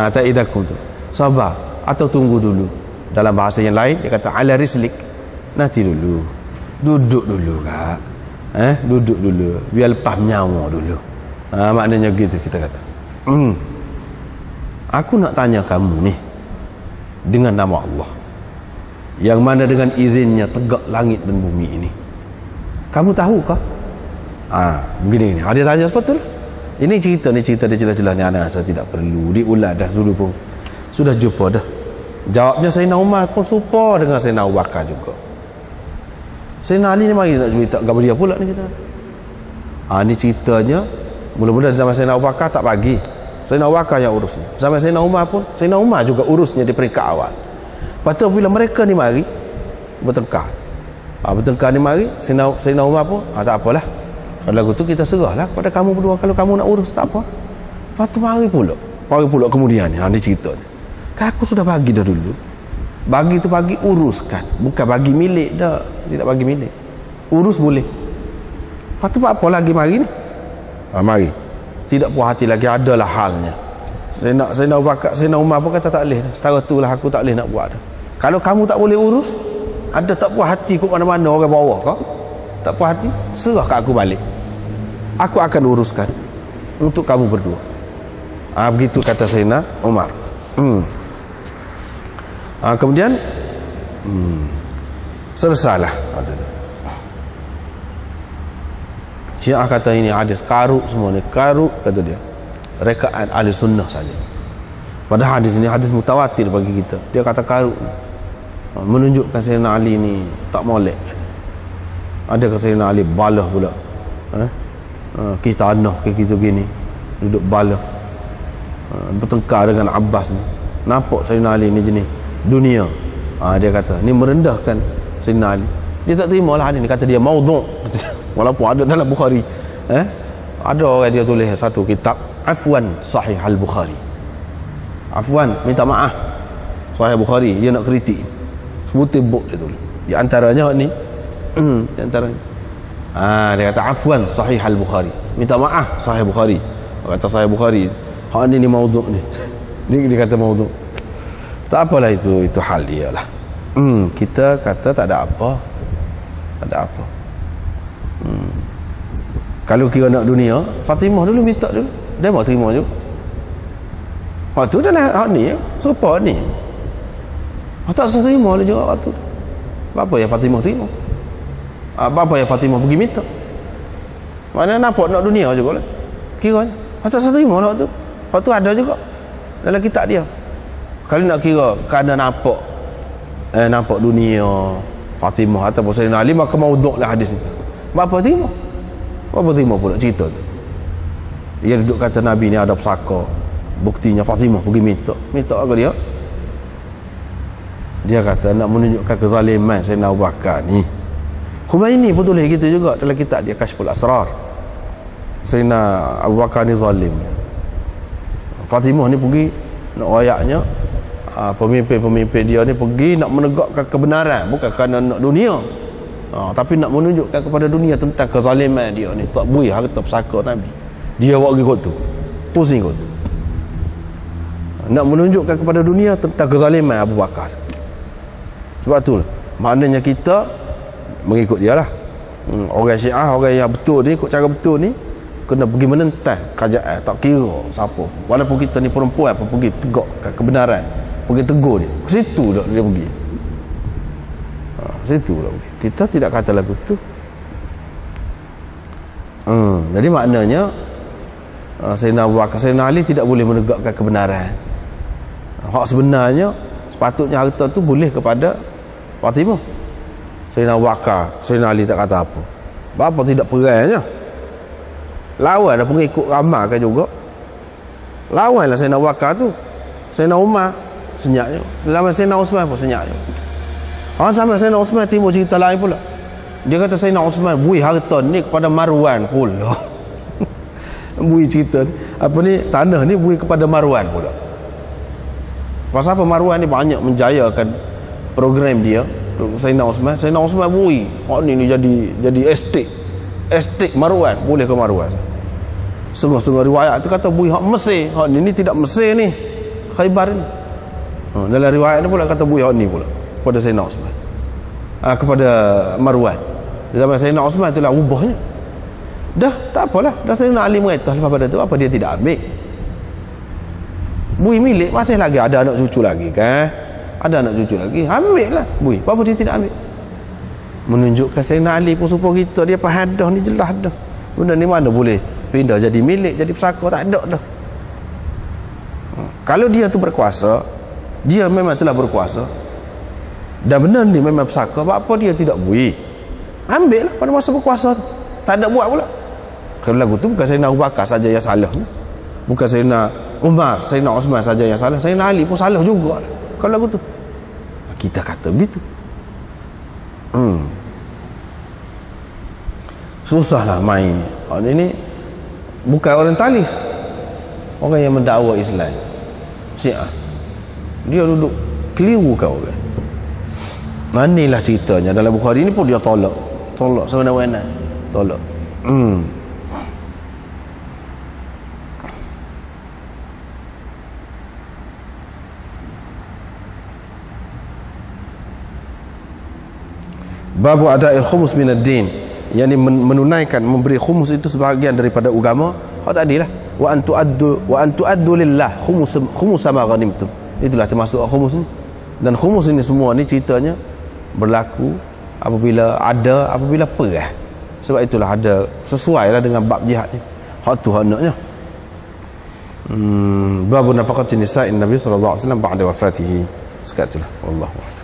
Ta'idakum tu, sabar atau tunggu dulu. Dalam bahasa yang lain dia kata, ala rislik, nanti dulu, duduk dulu kak. Duduk dulu, biar lepas nyawa dulu. Maknanya gitu kita kata. Aku nak tanya kamu ni dengan nama Allah, yang mana dengan izinnya tegak langit dan bumi ini. Kamu tahu kah? Begini. Dia tanya betul. Ini cerita dia jelas-jelas ni, anak saya tidak perlu diulat dah, dulu pun sudah jumpa dah. Jawabnya Sayyidina Umar pun serupa dengan Sayyidina Abu Bakar juga. Sayyidina Ali ni mari nak cerita kepada dia pula ni kita. Ni ceritanya mula-mula zaman Sayyidina Abu Bakar tak bagi. Sayyidina Abu Bakar yang urus ni. Zaman Sayyidina Umar pun, Sayyidina Umar juga urusnya di peringkat awal. Lepas tu bila mereka ni mari bertengkar. Bertengkar ni mari, Sayyidina Umar pun, tak apalah. Kalau lagu tu kita serahlah kepada kamu berdua, kalau kamu nak urus tak apa. Lepas tu mari pula kemudian ni, ni cerita ni. Kan aku sudah bagi dah dulu. Bagi tu bagi, uruskan, bukan bagi milik dah. Tidak bagi milik, urus boleh. Lepas tu apa lagi mari ni? Mari, tidak puas hati lagi, adalah halnya. Sayyidina Abu Bakar, Sayyidina Umar pun kata tak boleh dah. Setara tu lah aku tak boleh nak buat dah. Kalau kamu tak boleh urus, ada tak puas hati kau mana-mana orang bawah kau, tak puas hati, serah kat aku balik, aku akan uruskan untuk kamu berdua. Begitu kata Sayyidina Umar. Kemudian selesailah. Syiah kata ini hadis karuk semua ni, karuk kata dia, rekaan ahli sunnah saja. Padahal hadis ini hadis mutawatir bagi kita. Dia kata karuk menunjukkan Sayyidina Ali ni tak molek. Ada ke Sayyidina Ali balah pula, kita tanah ke gitu gini, duduk balah, bertengkar dengan Abbas ni. Nampak Sayyidina Ali ni jenis dunia. Dia kata ni merendahkan Sayyidina Ali. Dia tak terima lah hadis ni, kata dia maudhu'. Walaupun ada dalam Bukhari, ada orang dia tulis satu kitab Afwan Sahih Al-Bukhari. Afwan, minta maaf Sahih Bukhari, dia nak kritik, sebutir buk dia tulis. Di antaranya ni, di antaranya dia kata Afwan Sahih Al-Bukhari, minta maaf Sahih Bukhari. Dia kata Sahih Bukhari ni maudhu' ni. Dia kata maudhu'. Tak apalah, itu hal dia lah. Kita kata tak ada apa. Kalau kira nak dunia, Fatimah dulu minta dulu, dia mau terima juga. Waktu dah lah hak ni, siapa ni? Tak usah terima lah juga waktu tu. Apa yang Fatimah terima? Apa yang Fatimah pergi minta? Mana nampak nak dunia juga lah. Kiranya. Tak usah terima lah waktu. Waktu ada juga dalam kitab dia. Kalau nak kira kerana nampak dunia Fatimah ataupun Sayyidina Ali, maka maudhu' lah hadis itu. Apa terima? Apa terima pula cerita tu? Dia duduk kata Nabi ni ada pesaka. Buktinya Fatimah pergi minta ke dia? Dia kata nak menunjukkan kezaliman Sayyidina Abu Bakar ni. Khumaini pun tulis gitu juga dalam kitab dia Kashful Asrar. Sayyidina Abu Bakar ni zalim. Fatimah ni pergi nak rayaknya, pemimpin-pemimpin dia ni pergi nak menegakkan kebenaran, bukan kerana nak dunia, tapi nak menunjukkan kepada dunia tentang kezaliman dia ni, tak beri harta pesaka Nabi. Dia buat pergi kot tu, pusing kot tu, nak menunjukkan kepada dunia tentang kezaliman Abu Bakar. Sebab tu maknanya kita mengikut dia lah. Orang Syiah, orang yang betul ni, ikut cara betul ni, kena pergi menentang kerajaan, tak kira siapa, walaupun kita ni perempuan pun pergi tegak kebenaran, pergi tegur dia, ke situ dia pergi, situ lah pergi. Kita tidak kata lagu tu. Jadi maknanya Sayyidina Abu Bakar, Sayyidina Ali tidak boleh menegakkan kebenaran. Hak sebenarnya sepatutnya harta tu boleh kepada Fatimah. Sayyidina Abu Bakar, Sayyidina Ali tak kata apa. Bapa tidak perangnya, lawan dah pengikut ramai kan juga. Lawanlah Sayyidina Abu Bakar tu. Sayyidina Umar senyapnya, zaman Sayyidina Osman pun senyapnya. Sama Sayyidina Osman timbul cerita lain pula. Dia kata Sayyidina Osman bui harta ni kepada Marwan pula. Bui cerita apa ni, tanah ni bui kepada Marwan pula. Pasal apa? Marwan ni banyak menjayakan program dia. Sayyidina Osman bui hak ni jadi estate Marwan, boleh ke Marwan. Setengah-setengah riwayat tu kata bui hak Mesir, hak ni tidak Mesir ni, Khaybar ni. Dalam riwayat ni pula kata bui hak ni pula kepada Sayyidina Osman, kepada Marwan. Zaman Sayyidina Osman itulah ubahnya. Dah tak apalah, dah Sayyidina Ali mengetah lepas pada tu, apa dia tidak ambil? Bui milik masih lagi, ada anak cucu lagi kan, ada anak cucu lagi, ambil lah bui. Apa dia tidak ambil? Menunjukkan Sayyidina Ali pun supaya kita dia faham dah ni, jelas dah benda ni mana boleh pindah jadi milik, jadi pesaka, tak ada dah. Kalau dia tu berkuasa, dia memang telah berkuasa dan benda ni memang pesaka, apa dia tidak bui? Ambil lah pada masa berkuasa tu, tak ada buat pula. Kalau lagu tu bukan Sayyidina Abu Bakar saja yang salah, bukan Sayyidina Umar, Sayyidina Osman saja yang salah, Sayyidina Ali pun salah juga lah. Kalau lagu tu kita kata begitu, susahlah main. Ini bukan orientalis, orang yang mendakwa Islam Syiah, dia duduk keliru kau kan. Inilah ceritanya dalam Bukhari ni pun dia tolak sebenarnya, tolak. Babu ada'il khumus minad din, yakni menunaikan, memberi khumus itu sebahagian daripada agama. Tadilah wa antu addu lillah khumus ma ghanimtum, itulah termasuk khumus ni. Dan khumus ini semua ni ceritanya berlaku apabila perang. Sebab itulah ada sesuailah dengan bab jihad ni. Hak tu haknya. Babu nafaqatin nisa'in Nabi sallallahu alaihi wasallam ba'da wafatihi. Sekatulah wallahu a'lam.